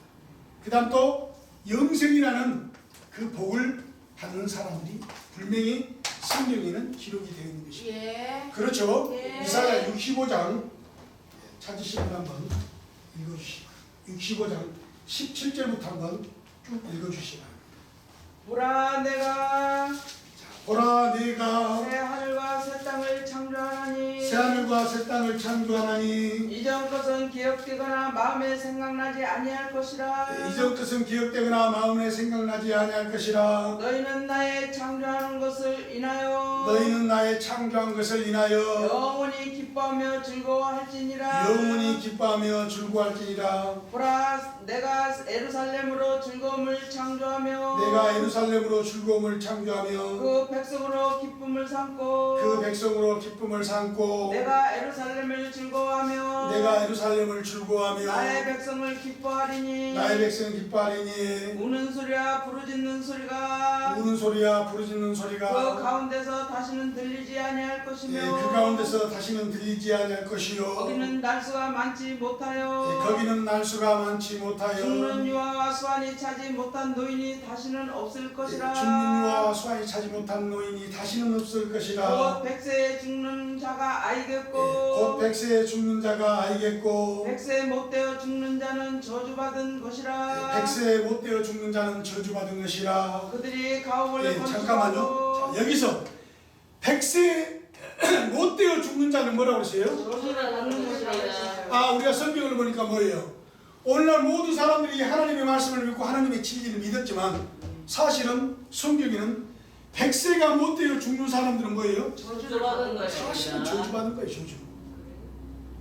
A: 그 다음 또 영생이라는 그 복을 받는 사람들이 분명히 성경에는 기록이 되어 있는 것입니다.
B: 예.
A: 그렇죠?
B: 예.
A: 이사야 65장 찾으시면 한번 읽어주시기 바랍니다. 65장 17절부터 한번 쭉 읽어주시기 바랍니다.
B: 보라 내가
A: 보라 내가
B: 새 하늘과 새 땅을 창조하나니
A: 새하늘과 새 땅을 창조하나니
B: 이전 것은 기억되거나 마음에 생각나지 아니할 것이라.
A: 이전 뜻은 기억되거나 마음에 생각나지 아니할 것이라.
B: 너희는 나의 창조하는 것을 인하여
A: 너희는 나의 창조한 것을 인하여
B: 영원히 기뻐하며 즐거워할지니라.
A: 영원히 기뻐하며 즐거워할지니라.
B: 보라 내가 예루살렘으로 즐거움을 창조하며
A: 내가 예루살렘으로 즐거움을 창조하며
B: 그 백성으로 기쁨을 기쁨을 삼고
A: 그 백성으로 기쁨을 삼고
B: 내가 예루살렘을 즐거워하며
A: 내가 예루살렘을 즐거워하며
B: 나의 백성을 기뻐하리니
A: 나의 백성을 기뻐하리니
B: 우는 소리와 부르짖는 소리가
A: 우는 소리야 부르짖는
B: 그
A: 소리가
B: 가운데서 다시는 들리지 아니할 것이며
A: 그 가운데서 다시는 들리지 아니할 것이요
B: 거기는 날수가 많지 못하여
A: 거기는 날수가 많지 못하여
B: 죽는 유아와 수완이 차지 못한 노인이 다시는 없을 것이라.
A: 죽는 유아와 수완이 차지 못한 노인이 다시는 없을 것이라.
B: 곧 백세에 죽는 자가 아이겠고
A: 곧 백세에 죽는 자가 아이겠고
B: 백세 못되어 죽는 자는 저주받은 것이라.
A: 백세에 못되어 죽는 자는 저주받은 것이라.
B: 그들이 가옥을
A: 잠깐만요.
B: 건축하고
A: 자, 여기서 백세에 못되어 죽는 자는 뭐라고 그랬어요?
B: 저주받는 것이라.
A: 우리가 성경을 보니까 뭐예요? 오늘날 모든 사람들이 하나님의 말씀을 믿고 하나님의 진리를 믿었지만 사실은 성경에는 백세가 못되어 죽는 사람들은 뭐예요?
D: 저주받은
A: 사실은
D: 것입니다.
A: 저주받는 거예요. 저주.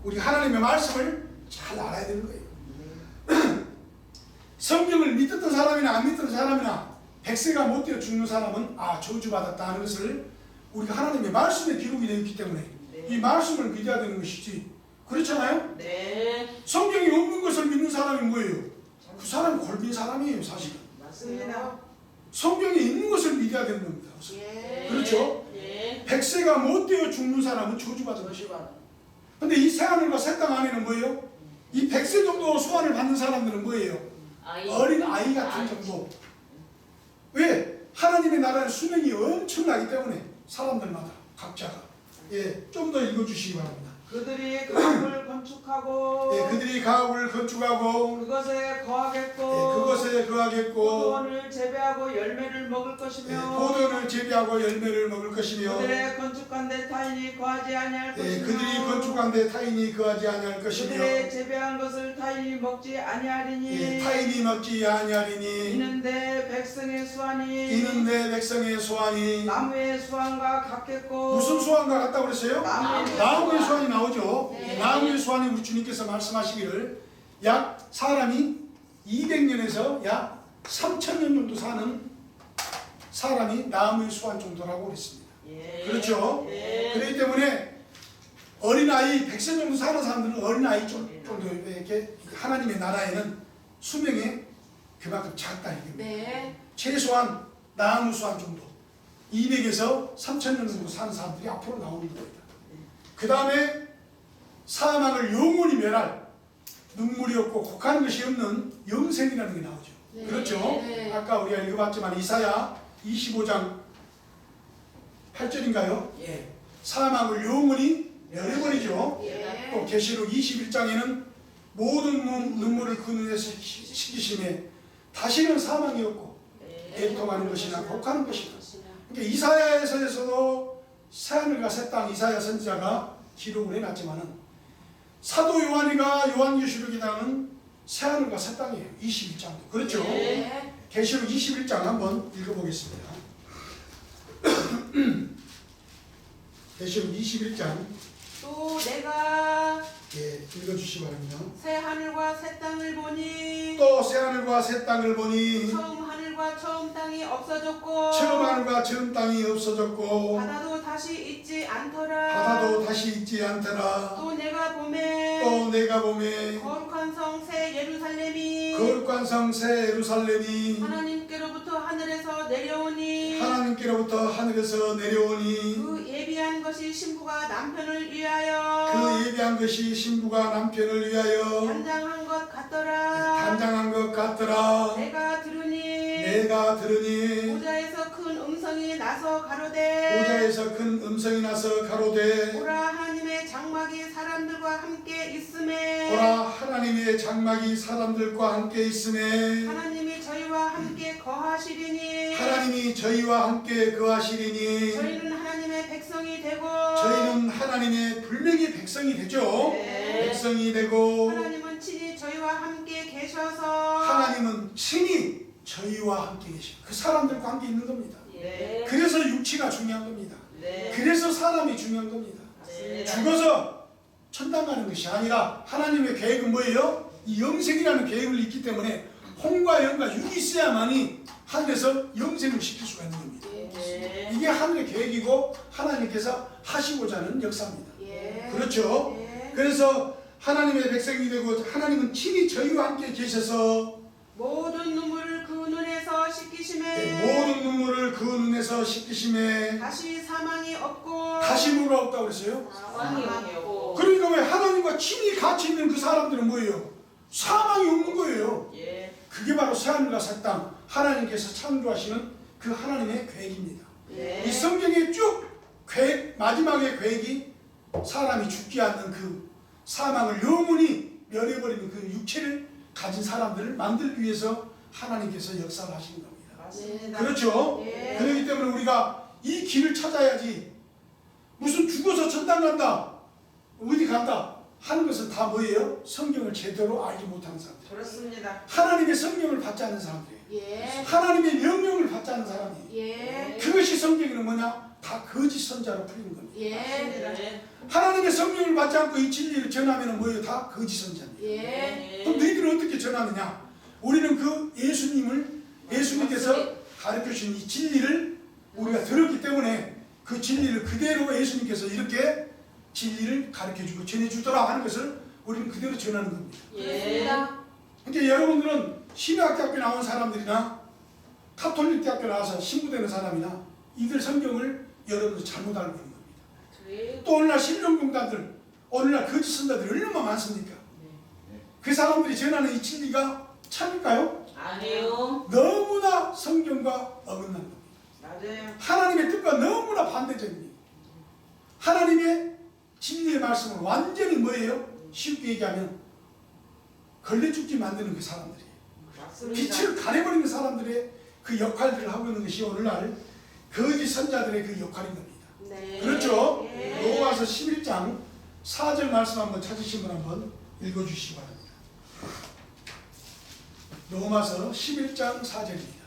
A: 우리 하나님의 말씀을 잘 알아야 되는 거예요. 성경을 믿었던 사람이나 안 믿었던 사람이나 백세가 못되어 죽는 사람은 저주받았다 하는 것을 우리가 하나님의 말씀에 기록이 되어 있기 때문에 이 말씀을 믿어야 되는 것이지. 그렇잖아요?
D: 네.
A: 성경이 없는 것을 믿는 사람이 뭐예요? 그 사람은 골빈 사람이에요. 사실은.
B: 맞습니다.
A: 성경에 있는 것을 믿어야 되는 겁니다.
D: 예.
A: 그렇죠?
D: 예.
A: 백세가 못되어 죽는 사람은 저주받은 것이다. 근데 이 새하늘과 새 땅 안에는 뭐예요? 이 백세 정도 수완을 받는 사람들은 뭐예요? 어린 아이 같은 정도. 왜? 하나님의 나라의 수명이 엄청나기 때문에 사람들마다 각자가. 좀 더 읽어주시기 바랍니다.
B: 그들이 가옥을 건축하고
A: 그들이 가옥을 건축하고
B: 그것에 거하겠고
A: 그것에 거하겠고
B: 포도원을 재배하고 열매를 먹을 것이며
A: 포도원을 재배하고 열매를 먹을 것이며
B: 그들의 건축한 데 타인이 거하지 아니할 것이며
A: 그들이 건축한 데 타인이 거하지 아니할 것이며
B: 그들의 재배한 것을 타인이 먹지 아니하리니
A: 타인이 먹지 아니하리니
B: 이는 내 백성의 수완이
A: 이는 내 백성의 소환이
B: 나무의 수완과 같겠고
A: 무슨 소환과 같다고 그랬어요? 나무의 소환이 나오죠.
D: 네.
A: 나무의 소환이 우리 주님께서 말씀하시기를 약 사람이 200년에서 약 3000년 정도 사는 사람이 나무의 소환 정도라고 그랬습니다.
D: 예.
A: 그렇죠?
D: 예.
A: 그렇기 때문에 어린아이 100세 정도 사는 사람들은 어린아이 정도 이렇게 하나님의 나라에는 수명이 그만큼 작다 이겁니다.
D: 네.
A: 최소한 나무 수한 정도 200에서 3000년 정도 사는 사람들이 앞으로 나오는 겁니다. 그 다음에 사망을 영원히 멸할 눈물이 없고 곡하는 것이 없는 영생이라는 게 나오죠.
D: 네.
A: 그렇죠?
D: 네.
A: 아까 우리가 읽어봤지만 이사야 25장 8절인가요?
D: 예.
A: 사망을 영원히 멸해버리죠.
D: 예.
A: 또 계시록 21장에는 모든 눈물을 그 눈에서 씻기심에 다시는 사망이 없고 애통하는 것이나 곡하는 것이나. 그러니까 이사야에서도 새하늘과 새 땅 이사야 선지자가 기록을 해놨지만은 사도 요한이가 요한계시록이라는 새하늘과 새 땅이에요. 21장도 그렇죠.
D: 예.
A: 계시록 21장 한번 읽어보겠습니다. 계시록 21장
B: 또 내가
A: 읽어주시기 바랍니다.
B: 새 하늘과 새 땅을 보니
A: 또 새하늘과 새 땅을 보니
B: 처음 하늘과 처음 땅이 없어졌고
A: 처음 하늘과 처음 땅이 없어졌고
B: 바다도 다시 있지 않더라.
A: 바다도 다시 있지 않더라.
B: 또 내가 봄에
A: 또 내가 봄에
B: 거룩한 성 새 예루살렘이
A: 거룩한 성 새 예루살렘이
B: 하나님께로부터 하늘에서 내려오니
A: 하나님께로부터 하늘에서 내려오니
B: 그 예비한 것이 신부가 남편을 위하여
A: 그 예비한 것이 신부가 남편을 위하여
B: 단장한 것 같더라.
A: 단장한 것 같더라.
B: 내가 들으니
A: 내가 들으니
B: 보좌에서 큰 음성이 나서 가로되
A: 보좌에서 큰 음성이 나서 가로되
B: 보라 하나님의 장막이 사람들과 함께 있음에
A: 보라 하나님의 장막이 사람들과 함께 있음에
B: 하나님이 저희와 함께 거하시리니
A: 하나님이 저희와 함께 거하시리니
B: 저희는 하나님의 백성이 되고
A: 저희는 하나님의 분명히 백성이 되죠.
B: 네.
A: 백성이 되고
B: 하나님은 친히 저희와 함께 계셔서
A: 하나님은 친히 저희와 함께 계시고 그 사람들과 함께 있는 겁니다.
D: 예.
A: 그래서 육체가 중요한 겁니다.
D: 네.
A: 그래서 사람이 중요한 겁니다.
D: 네.
A: 죽어서 천당 가는 것이 아니라 하나님의 계획은 뭐예요? 이 영생이라는 계획을 있기 때문에 혼과 영과 육이 있어야만이 하늘에서 영생을 시킬 수가 있는 겁니다.
D: 예.
A: 이게 하늘의 계획이고 하나님께서 하시고자 하는 역사입니다.
B: 예.
A: 그렇죠?
B: 예.
A: 그래서 하나님의 백성이 되고 하나님은 친히 저희와 함께 계셔서
B: 모든 눈물을 그 눈에서 씻기심에
A: 모든 눈물을 그 눈에서 씻기심에
B: 다시 사망이 없고
A: 다시 뭐가 없다고 그랬어요?
D: 사망이 없고.
A: 그러니까 왜 하나님과 친히 같이 있는 그 사람들은 뭐예요? 사망이 없는 거예요.
D: 예.
A: 그게 바로 새하늘과 새 땅, 하나님께서 창조하시는 그 하나님의 계획입니다.
B: 예.
A: 이 성경의 쭉 계획, 마지막의 계획이 사람이 죽지 않는 그 사망을 영원히 멸해버리는 그 육체를 가진 사람들을 만들기 위해서 하나님께서 역사를 하시는 겁니다.
B: 맞습니다.
A: 그렇죠?
B: 예.
A: 그렇기 때문에 우리가 이 길을 찾아야지, 무슨 죽어서 천당 간다, 어디 간다 하는 것은 다 뭐예요? 성경을 제대로 알지 못하는 사람들,
B: 그렇습니다.
A: 하나님의 성경을 받지 않는 사람들이에요.
B: 예.
A: 하나님의 명령을 받지 않는 사람이에요.
B: 예.
A: 그것이 성경에는 뭐냐? 다 거짓 선자로 풀리는 겁니다.
B: 예.
D: 예.
A: 하나님의 성령을 받지 않고 이 진리를 전하면 뭐예요? 다 거짓 선자입니다.
B: 예.
A: 그럼 너희들은 어떻게 전하느냐? 우리는 그 예수님께서 가르쳐 주신 이 진리를 우리가 들었기 때문에 그 진리를 그대로 예수님께서 이렇게 진리를 가르쳐 주고 전해 주더라 하는 것을 우리는 그대로 전하는 겁니다.
D: 예.
A: 그러니까 여러분들은 신학대학교 나온 사람들이나 카톨릭 대학교 나와서 신부되는 사람이나 이들 성경을 여러분들 잘못 알고 있는 겁니다. 또 오늘날 신령공단들, 오늘날 거짓 선자들이 얼마나 많습니까? 그 사람들이 전하는 이 진리가 참일까요?
D: 아니요.
A: 너무나 성경과 어긋나는 겁니다.
B: 맞아요.
A: 하나님의 뜻과 너무나 반대적입니다. 하나님의 진리의 말씀은 완전히 뭐예요? 쉽게 얘기하면 걸레 죽지 만드는 그 사람들이에요.
B: 맞습니다.
A: 빛을 가려버리는 사람들의 그 역할들을 하고 있는 것이 오늘날 거짓 선자들의 그 역할인 겁니다.
B: 네.
A: 그렇죠?
B: 예.
A: 로마서 11장 4절 말씀 한번 찾으신 분 한번 읽어주시기 바랍니다. 로마서 11장 4절입니다.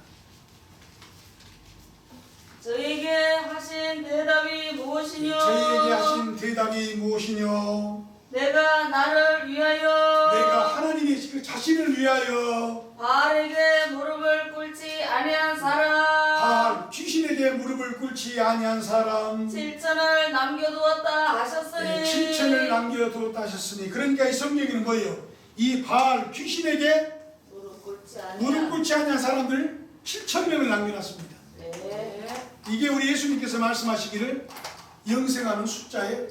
D: 저에게 하신 대답이 무엇이뇨?
A: 저희에게 하신 대답이 무엇이뇨?
D: 내가 나를 위하여
A: 내가 하나님이 그 자신을 위하여
D: 바알에게 무릎을 꿇지 아니한 사람
A: 바알 귀신에게 무릎을 꿇지 아니한 사람
D: 7천을 남겨두었다 하셨으니
A: 7천을 남겨두었다 하셨으니, 그러니까 이 성경에는 뭐예요? 이 바알 귀신에게
D: 무릎 꿇지 아니한
A: 무릎 꿇지 아니한 사람들 7천 명을 남겨놨습니다.
D: 네.
A: 이게 우리 예수님께서 말씀하시기를 영생하는 숫자의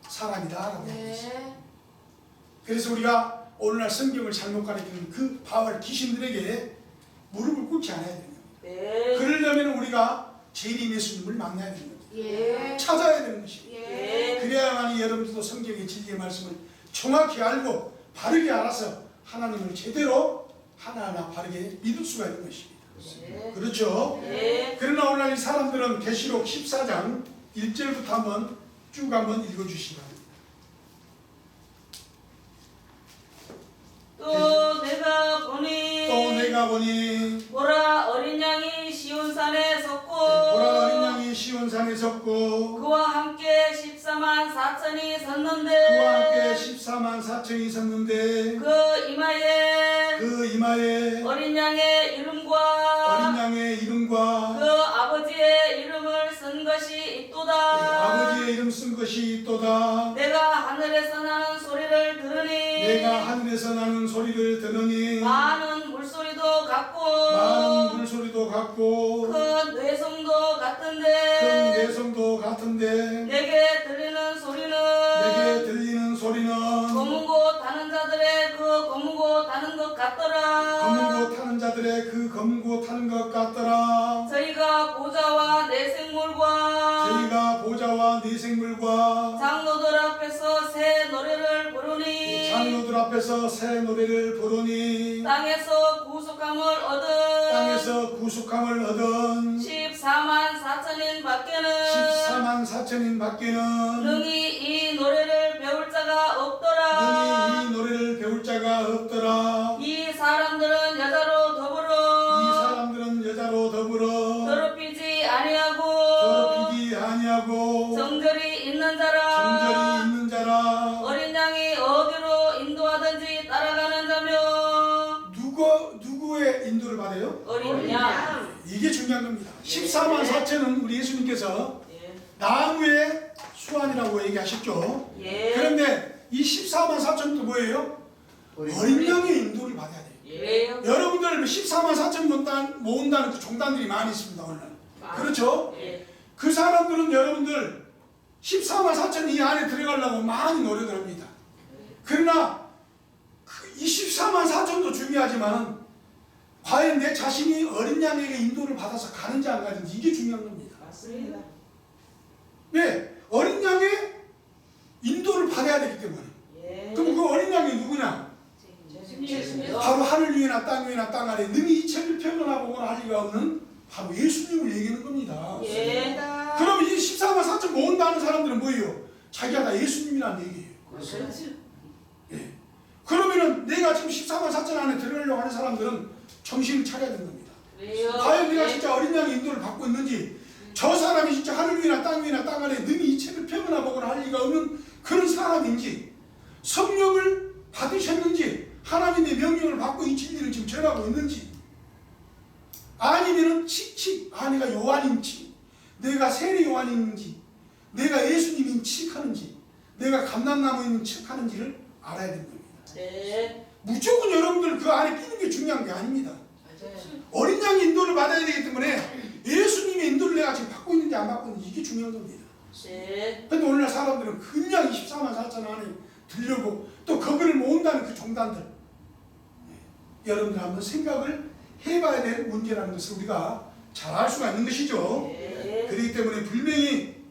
A: 사람이다라고 얘기했어요.
B: 네.
A: 그래서 우리가 오늘날 성경을 잘못 가르치는 그 바알 귀신들에게 무릎을 꿇지 않아야 되는 겁니다.
D: 네.
A: 그러려면 우리가 재림 예수님을 만나야 되는 겁니다.
B: 예.
A: 찾아야 되는 것입니다.
B: 예.
A: 그래야만이 여러분들도 성경의 진리의 말씀을 정확히 알고 바르게 알아서 하나님을 제대로 하나하나 바르게 믿을 수가 있는 것입니다.
D: 네.
A: 그렇죠?
D: 네.
A: 그러나 오늘날 이 사람들은 계시록 14장 1절부터 한번 쭉 한번 읽어주시기 바랍니다.
D: 또 내가 보니 보라 어린 양이 시온산에 섰고
A: 보라 어린 양이 시온산에 섰고
D: 그와 함께 14만 4천이 섰는데
A: 그와 함께 14만 4천이 섰는데
D: 그 이마에
A: 그 이마에
D: 어린 양의 이름과
A: 어린 양의 이름과
D: 그 아버지의 이름을 쓴 것이 있도다.
A: 아버지의 이름 쓴 것이 있도다.
D: 내가 하늘에서 나는 소리를 들으니
A: 내가 하늘에서 나는 소리를 들으니
D: 많은 물소리도 같고
A: 많은 물소리도 같고
D: 큰 뇌성도
A: 큰
D: 같은데
A: 내성도 같은데
D: 내게 들리는 소리는
A: 내게 들리는 소리는
D: 검은 곳 타는 자들의 그 검은 곳 타는 것 같더라.
A: 검은 곳 타는 자들의 그 검은 곳 타는 것 같더라.
D: 저희가 보좌와 내 생물과
A: 저희가 보좌와 네 생물과
D: 장로들 앞에서 새 노래를 부르니
A: 장로들 앞에서 새 노래를 부르니
D: 땅에서 구속함을 얻은
A: 땅에서 구속함을 얻은
D: 14만 4천인 밖에는
A: 14만 4천인 밖에는
D: 능히 이 노래를 배울 자가 없더라.
A: 능히 이 노래를 배울 자가 없더라.
D: 이 사람들은 여자로
A: 이
D: 더불어
A: 사람들은 여자로 더불어
D: 더럽히지 아니하고
A: 더럽히지 아니하고
D: 정절이 있는 자라
A: 정절이 있는 자라.
D: 어린 양이 어디로 인도하든지 따라가는 자며
A: 누구의 인도를 받아요?
D: 어린 양
A: 중요한 겁니다. 14만 4천은 우리 예수님께서
D: 예.
A: 나무의 수완이라고 얘기하셨죠.
D: 예.
A: 그런데 이 14만 4천도 뭐예요? 어린 양의 인도를 받아야 돼요.
D: 예요.
A: 여러분들 14만 4천 모은다는 그 종단들이 많이 있습니다. 오늘. 그렇죠?
D: 예.
A: 그 사람들은 여러분들 14만 4천 이 안에 들어가려고 많이 노력을 합니다. 그러나 그 24만 4천도 중요하지만 과연 내 자신이 어린 양에게 인도를 받아서 가는지 안 가는지 이게 중요한 겁니다.
B: 맞습니다.
A: 왜? 어린 양의 인도를 받아야 되기 때문에.
D: 예.
A: 그럼 그 어린 양이 누구냐?
D: 예수님이요.
A: 바로 하늘 위에나 땅 위에나 땅 아래 능히 이체를 펴거나보거나 할 리가 없는 바로 예수님을 얘기하는 겁니다.
D: 예.
A: 그럼 이 14만 4천 모은다는 사람들은 뭐예요? 자기가 다 예수님이라는 얘기예요.
D: 그렇지.
A: 예. 그러면은 내가 지금 14만 4천 안에 들어가려고 하는 사람들은 정신을 차려야 되는 겁니다.
D: 그래요.
A: 과연 내가
D: 예.
A: 진짜 어린 양의 인도를 받고 있는지, 저 사람이 진짜 하늘 위나 땅 위나 땅 아래 능히 이체를 펴거나 보거나 할 리가 없는 그런 사람인지, 성령을 받으셨는지, 하나님의 명령을 받고 이 진리를 지금 전하고 있는지, 아니면은 내가 요한인지, 내가 세례 요한인지, 내가 예수님인 척하는지, 내가 감람나무인 척하는지를 알아야 되는 겁니다.
D: 네.
A: 무조건 여러분들 그 안에 끼는 게 중요한 게 아닙니다. 어린 양의 인도를 받아야 되기 때문에 예수님의 인도를 내가 지금 받고 있는지 안 받고 있는지 이게 중요한 겁니다.
D: 네.
A: 근데 오늘날 사람들은 그냥 24만 4천 안에 들려고 또 거기를 모은다는 그 종단들, 여러분들 한번 생각을 해봐야 될 문제라는 것을 우리가 잘 알 수가 있는 것이죠.
D: 네.
A: 그렇기 때문에 분명히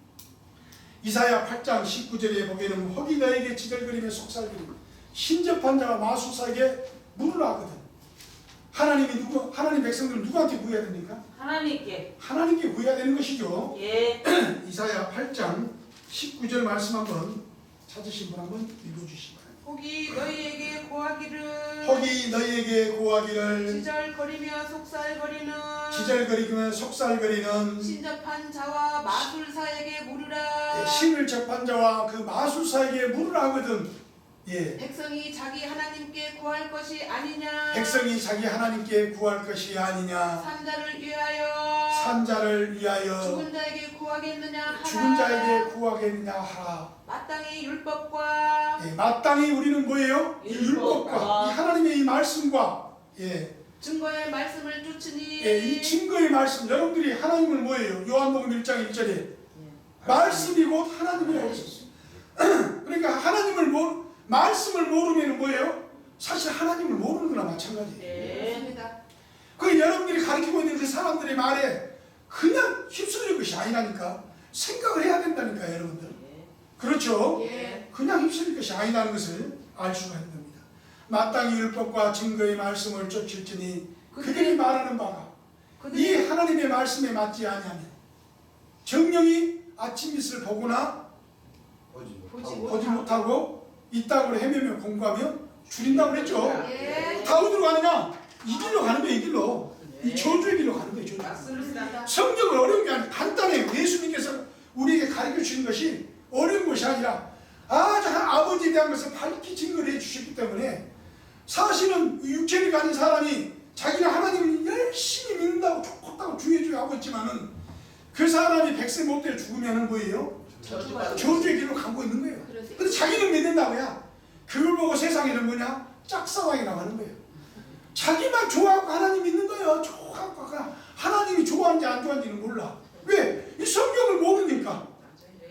A: 이사야 8장 19절에 보기에는 혹이 너에게 지절거리며 속살거리며 신접한 자와 마술사에게 물을 하거든. 하나님 백성들은 누구한테 구해야 됩니까?
D: 하나님께.
A: 하나님께 구해야 되는 것이죠.
D: 예.
A: 이사야 8장 19절 말씀 한번 찾으신 분 한번 읽어주시기 바랍니다.
B: 혹이 너희에게 고하기를
A: 혹이 너희에게 고하기를
B: 지절거리며 속살거리는
A: 지절거리며 속살거리는
B: 신접한 자와 마술사에게 물으라.
A: 신을 접한 자와 그 마술사에게 물으라 하거든. 예.
B: 백성이 자기 하나님께 구할 것이 아니냐.
A: 백성이 자기 하나님께 구할 것이 아니냐.
B: 산자를 위하여
A: 산자를 위하여
B: 죽은 자에게 구하겠느냐 하라.
A: 죽은 자에게 구하겠느냐 하라.
B: 마땅히 율법과
A: 예, 마땅히 우리는 뭐예요? 이 율법과 이 하나님의 이 말씀과
B: 증거의 말씀을 쫓으니
A: 이 증거의 말씀, 여러분들이 하나님을 뭐예요? 요한복음 1장 1절에 말씀이 곧 하나님이라고 했었어요. 그러니까 말씀을 모르면 뭐예요? 사실 하나님을 모르는 거나 마찬가지예요.
D: 네.
B: 맞습니다.
A: 그 여러분들이 가르치고 있는 그 사람들의 말에 그냥 휩쓸릴 것이 아니라니까. 생각을 해야 된다니까, 여러분들. 그렇죠?
B: 예.
A: 그냥 휩쓸릴 것이 아니라는 것을 알 수가 있는 겁니다. 마땅히 율법과 증거의 말씀을 쫓을지니 그들이 말하는 바가 이 하나님의 말씀에 맞지 아니하면 정령이 아침빛을 보거나 보지 못하고 이 땅으로 헤매며 공부하며 줄인다고 그랬죠.
B: 예.
A: 다 어디로 가느냐? 이 길로 가는 거예요. 이 길로. 이 저주의 길로 가는 거예요. 저주.
B: 맞습니다.
A: 성경은 어려운 게 아니라 간단해요. 예수님께서 우리에게 가르쳐 주신 것이 어려운 것이 아니라 아주 아버지에 대한 것을 밝히 증거를 해주셨기 때문에 사실은 육체를 가진 사람이 자기는 하나님을 열심히 믿는다고 좋다고 주의해주고 하고 있지만은 그 사람이 백세 못되어 죽으면은 뭐예요? 저주의 길로 가고 있는 거예요. 근데 자기는 믿는다고야. 그걸 보고 세상에는 뭐냐? 짝사랑이 나가는 거예요. 자기만 좋아하고 하나님 믿는 거예요. 좋아하고 하나님이 좋아하는지 안 좋아하는지는 몰라. 왜? 이 성경을 모르니까.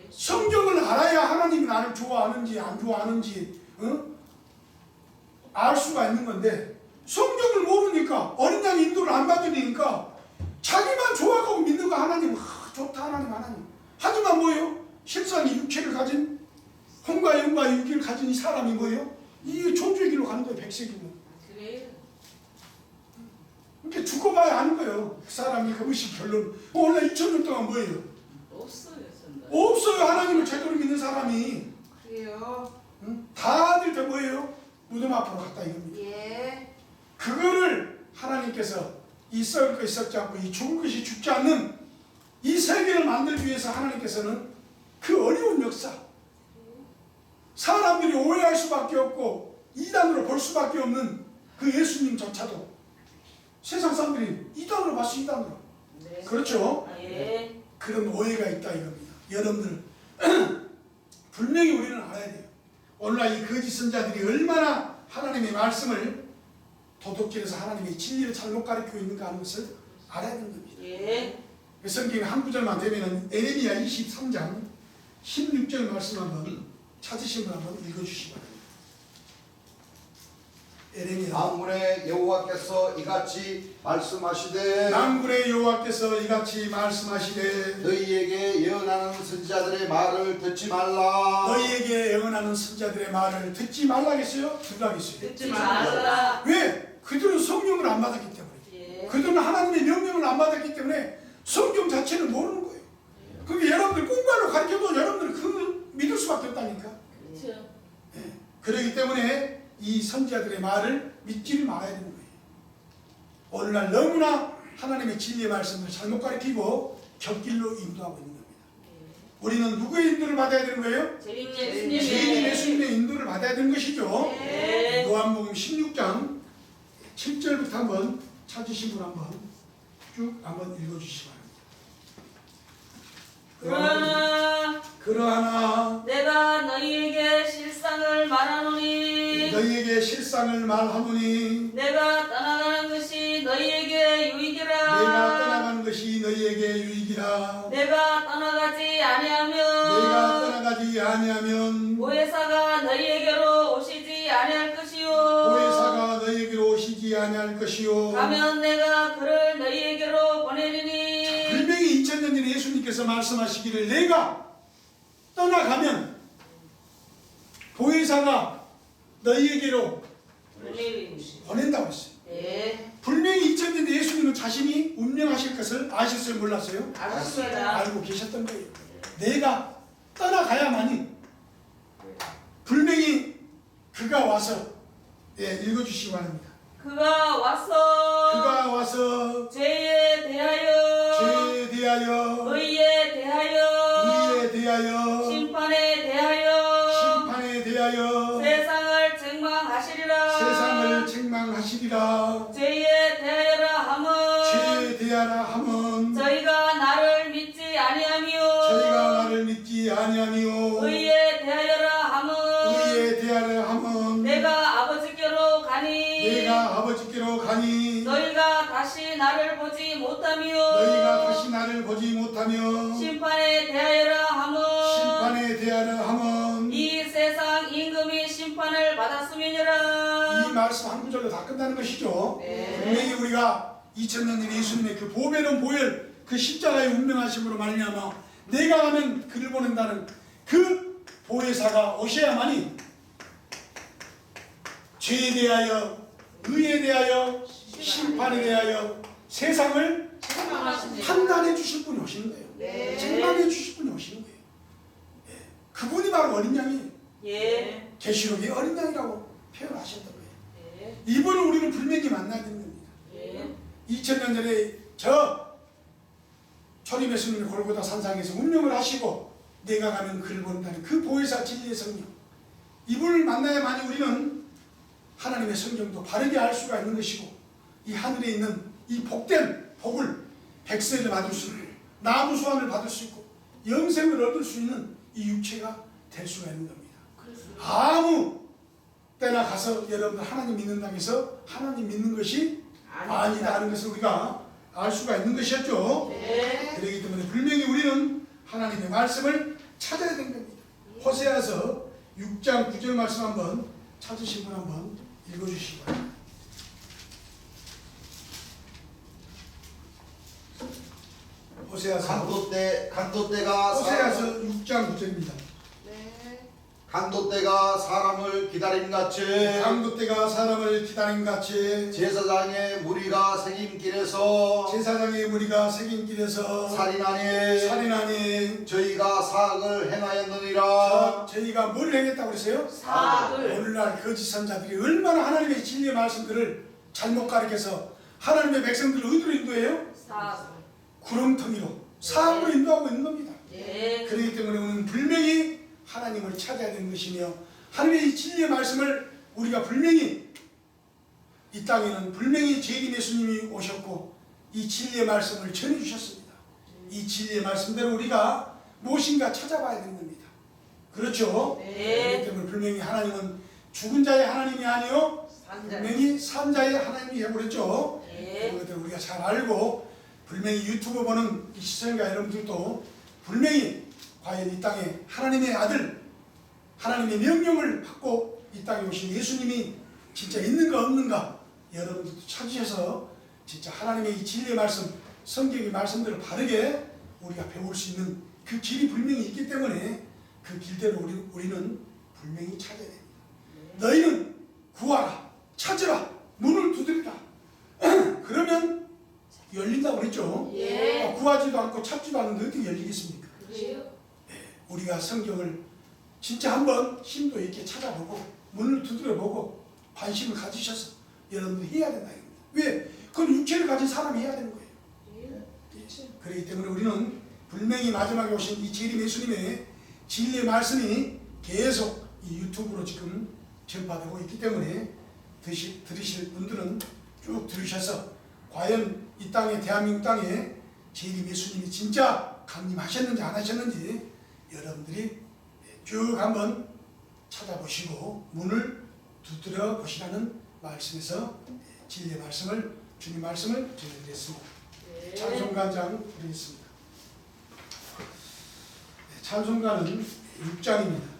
A: 성경을 알아야 하나님이 나를 좋아하는지 안 좋아하는지 알 수가 있는 건데 성경을 모르니까 어린 양의 인도를 안 받으니까 자기만 좋아하고 믿는 거 하나님 좋다 하나님 하지만 뭐예요? 실상이 육체를 가진 혼과 영과 육기를 가진 이 사람이 뭐예요? 이 저주의 길로 가는 거예요. 백세길로.
D: 그래요.
A: 이렇게 죽어봐야 아는 거예요. 그 사람이 그것이 결론. 원래 2000년 동안 뭐예요?
D: 없어요, 정말.
A: 없어요. 하나님을 제대로 믿는 사람이.
B: 그래요.
A: 응? 다들 다 뭐예요? 무덤 앞으로 갔다 이겁니다.
B: 예.
A: 그거를 하나님께서 이 썩을 것이 썩지 않고 이 죽을 것이 죽지 않는 이 세계를 만들기 위해서 하나님께서는 그 어려운 역사, 사람들이 오해할 수밖에 없고 이단으로 볼 수밖에 없는 그 예수님조차도 세상 사람들이 이단으로 봤어. 이단으로.
D: 네.
A: 그렇죠?
D: 예.
A: 그런 오해가 있다 이겁니다. 여러분들 분명히 우리는 알아야 돼요. 오늘날 이 거짓 선자들이 얼마나 하나님의 말씀을 도둑질해서 하나님의 진리를 잘못 가르치고 있는가 하는 것을 알아야 되는 겁니다.
D: 예.
A: 성경 한 구절만 되면 에레미야 23장 16절 말씀 한번 찾으신 분 한번 읽어주시기 바랍니다. 에레미야
C: 만군의 여호와께서 이같이 말씀하시되
A: 만군의 여호와께서 이같이 말씀하시되
C: 너희에게 예언하는 선지자들의 말을 듣지 말라.
A: 너희에게 예언하는 선자들의 말을 듣지 말라겠어요? 들라겠어요?
D: 듣지 말라.
A: 왜? 그들은 성령을 안 받았기 때문에.
D: 예.
A: 그들은 하나님의 명령을 안 받았기 때문에 성경 자체를 모르는 거예요. 그게 여러분들 꽁발로 가르쳐도 여러분들 그 믿을 수밖에 없다니까.
D: 그렇죠.
A: 예. 그렇기 때문에 이 선지자들의 말을 믿지를 말아야 되는 거예요. 오늘날 너무나 하나님의 진리의 말씀을 잘못 가르치고 곁길로 인도하고 있는 겁니다. 우리는 누구의 인도를 받아야 되는 거예요?
D: 재림
A: 예수님
D: 예수님의
A: 예수님의 인도를 받아야 되는 것이죠.
D: 네.
A: 요한복음 16장 7절부터 한번 찾으신 분 한번 쭉 한번 읽어주시기 바랍니다. 그러하나
D: 내가 너희에게 실상을 말하노니
A: 너희에게 실상을 말하노니
D: 내가 떠나가는 것이 너희에게 유익이라.
A: 내가 떠나가는 것이 너희에게 유익이라.
D: 내가 떠나가지 아니하면
A: 내가 떠나가지 아니하면
D: 보혜사가 너희에게로 오시지 아니할 것이요.
A: 보혜사가 너희에게로 오시지 아니할 것이요.
D: 가면 내가 그를 너희에게로 보내리니.
A: 분명히 2000년 전에 예수님께서 말씀하시기를 내가 떠나가면 보혜사가 너희에게로
D: 보내리니.
A: 보낸다고 했어요.
D: 네.
A: 분명히 2000년 전에 예수님은 자신이 운명하실 것을 아셨어요? 몰랐어요?
D: 알았습니다.
A: 알고 계셨던 거예요. 내가 떠나가야만이 분명히 그가 와서 읽어주시기 바랍니다.
D: 그가 와서
A: 그가 와서
D: 죄에 대하여
A: 죄에 대하여
D: 의에 대하여
A: 의에 대하여
D: 심판에 대하여
A: 심판에 대하여
D: 세상을 책망하시리라.
A: 세상을 책망하시리라.
D: 죄에 대하여라 함은
A: 죄에 대하라 함은
D: 저희가 나를 믿지 아니하며
A: 저희가 나를 믿지 아니하며
D: 의에 대하여라 함은
A: 의에 대하라 함은
D: 내가 아버지께로 가니
A: 내가 아버지께로 가니
D: 너희가 다시 나를 보지 못하며
A: 너희가 다시 나를 보지 못하며
D: 심판에 대하여라 함은
A: 심판에 대하라 함은
D: 이 세상 임금이 심판을 받았음이니라.
A: 이 말씀 한 구절로 다 끝나는 것이죠.
D: 네.
A: 분명히 우리가 2000년 전 예수님의 그 보배로운 보혈 그 십자가의 운명하심으로 말미암아 내가 가면 그를 보낸다는 그 보혜사가 오셔야만이 죄에 대하여 의에 대하여 심판에 대하여 세상을 판단해 주실 분이 오시는 거예요.
D: 네.
A: 책망해 주실 분이 오시는 거예요. 예. 그분이 바로 어린 양이
D: 예.
A: 계시록의 어린 양이라고 표현하셨던 거예요.
D: 예.
A: 이분을 우리는 분명히 만나야 되는 겁니다.
D: 예.
A: 2000년 전에 저 초림 예수님이 골고다 산상에서 운명을 하시고 내가 가면 그를 본다는 그 보혜사 진리의 성령, 이분을 만나야만이 우리는 하나님의 성경도 바르게 알 수가 있는 것이고 이 하늘에 있는 이 복된 복을 백세를 받을 수 있고 나무 수완을 받을 수 있고 영생을 얻을 수 있는 이 육체가 될 수가 있는 겁니다. 아무 때나 가서 여러분들 하나님 믿는다고 해서 하나님 믿는 것이 아니다 하는 것을 우리가 알 수가 있는 것이었죠.
D: 네.
A: 그렇기 때문에 분명히 우리는 하나님의 말씀을 찾아야 되는 겁니다. 호세아서 6장 9절 말씀 한번 찾으신 분 한번 읽어주시기 바랍니다. 호세아서
C: 간도때가
A: 6장 9절입니다.
C: 간도때가 사람을 기다림같이
A: 강도 때가 사람을 기다림같이
C: 제사장의 무리가 생임길에서
A: 제사장의 무리가 새긴길에서
C: 살인하니 저희가 사악을 행하였느니라.
A: 저희가 뭘 행했다고 그랬어요?
D: 사악을.
A: 오늘날 거짓 선자들이 얼마나 하나님의 진리의 말씀들을 잘못 가르쳐서 하나님의 백성들을 어디로 인도해요?
D: 사악을.
A: 구렁텅이로 사악으로 인도하고 있는 겁니다.
D: 예.
A: 그렇기 때문에 우리는 분명히 하나님을 찾아야 되는 것이며 하나님의 진리의 말씀을 우리가 분명히 이 땅에는 분명히 재림 예수님이 오셨고 이 진리의 말씀을 전해주셨습니다. 이 진리의 말씀대로 우리가 무엇인가 찾아봐야 되는 겁니다. 그렇죠?
D: 네.
A: 그렇기 때문에 분명히 하나님은 죽은 자의 하나님이 아니요 분명히 산 자의 하나님이 해버렸죠.
D: 네.
A: 그것을 우리가 잘 알고 분명히 유튜브 보는 이 시청자 여러분들도 분명히 과연 이 땅에 하나님의 아들 하나님의 명령을 받고 이 땅에 오신 예수님이 진짜 있는가 없는가 여러분들도 찾으셔서 진짜 하나님의 이 진리의 말씀 성경의 말씀들을 바르게 우리가 배울 수 있는 그 길이 분명히 있기 때문에 그 길대로 우리는 분명히 찾아야 됩니다. 너희는 구하라 찾으라 문을 두드리라 그러면 열린다고 그랬죠.
D: 예.
A: 구하지도 않고 찾지도 않는데 어떻게 열리겠습니까?
D: 그래요?
A: 우리가 성경을 진짜 한번 심도 있게 찾아보고 문을 두드려보고 관심을 가지셔서 여러분들이 해야 된다. 왜? 그건 육체를 가진 사람이 해야 되는 거예요. 그렇기 때문에 우리는 분명히 마지막에 오신 이 재림 예수님의 진리의 말씀이 계속 이 유튜브로 지금 전파되고 있기 때문에 들으실 분들은 쭉 들으셔서 과연 이 땅에 대한민국 땅에 재림 예수님이 진짜 강림하셨는지 안 하셨는지 여러분들이 쭉 한번 찾아보시고 문을 두드려 보시라는 말씀에서 진리의 말씀을 주님 말씀을 전해드렸습니다. 찬송가장 드리겠습니다. 찬송가는 6장입니다.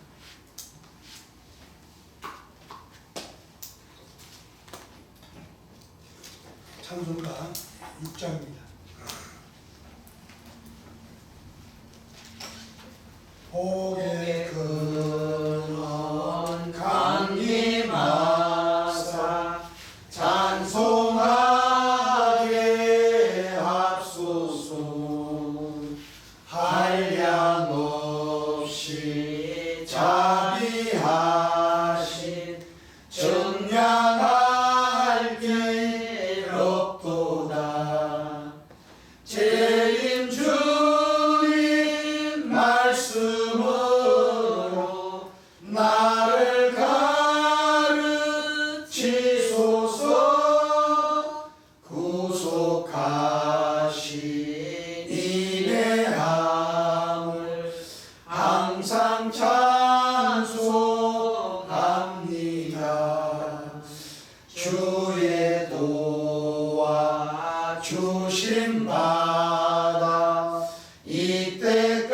A: 찬송가 6장입니다. 복의 근원 강림하사 찬송하게 합소서 한량 없이 자비하신 정량할 길 없도다. 재림 주님 말씀으로 나를 가르치소서. 구속하신 인내함을 항상 찬송합니다. 주의 도와 주심 받아 이때까지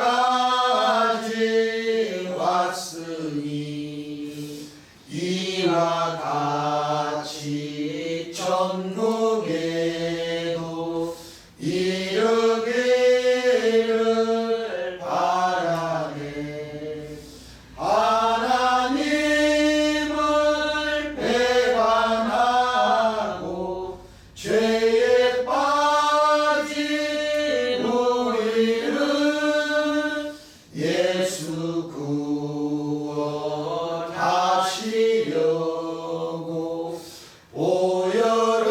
A: 왔으니 이와 같이 천국에도 이르기를 바라네. 하나님을 배반하고 죄에 빠진 우리를 예수 구원하시려고 보혈을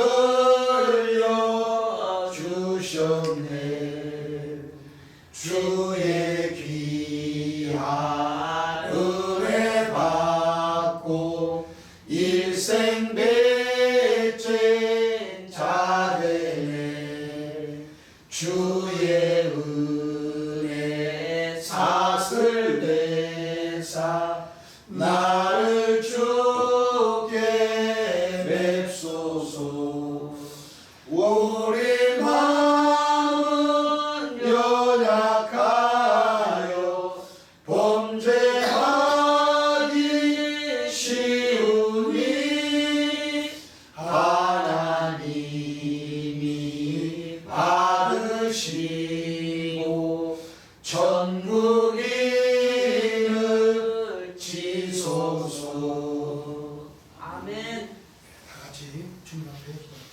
A: 주셨네. 주의 귀한 은혜 받고 일생배째 자되네. 주의 은혜 사슬 대사 나를 주께 뵙소서. 우리 마음은 연약하여 범죄하기 쉬우니 하나님이 받으시고 천국인을 지소서.
D: 아멘.
A: 다 같이 주님 앞에 기도합니다.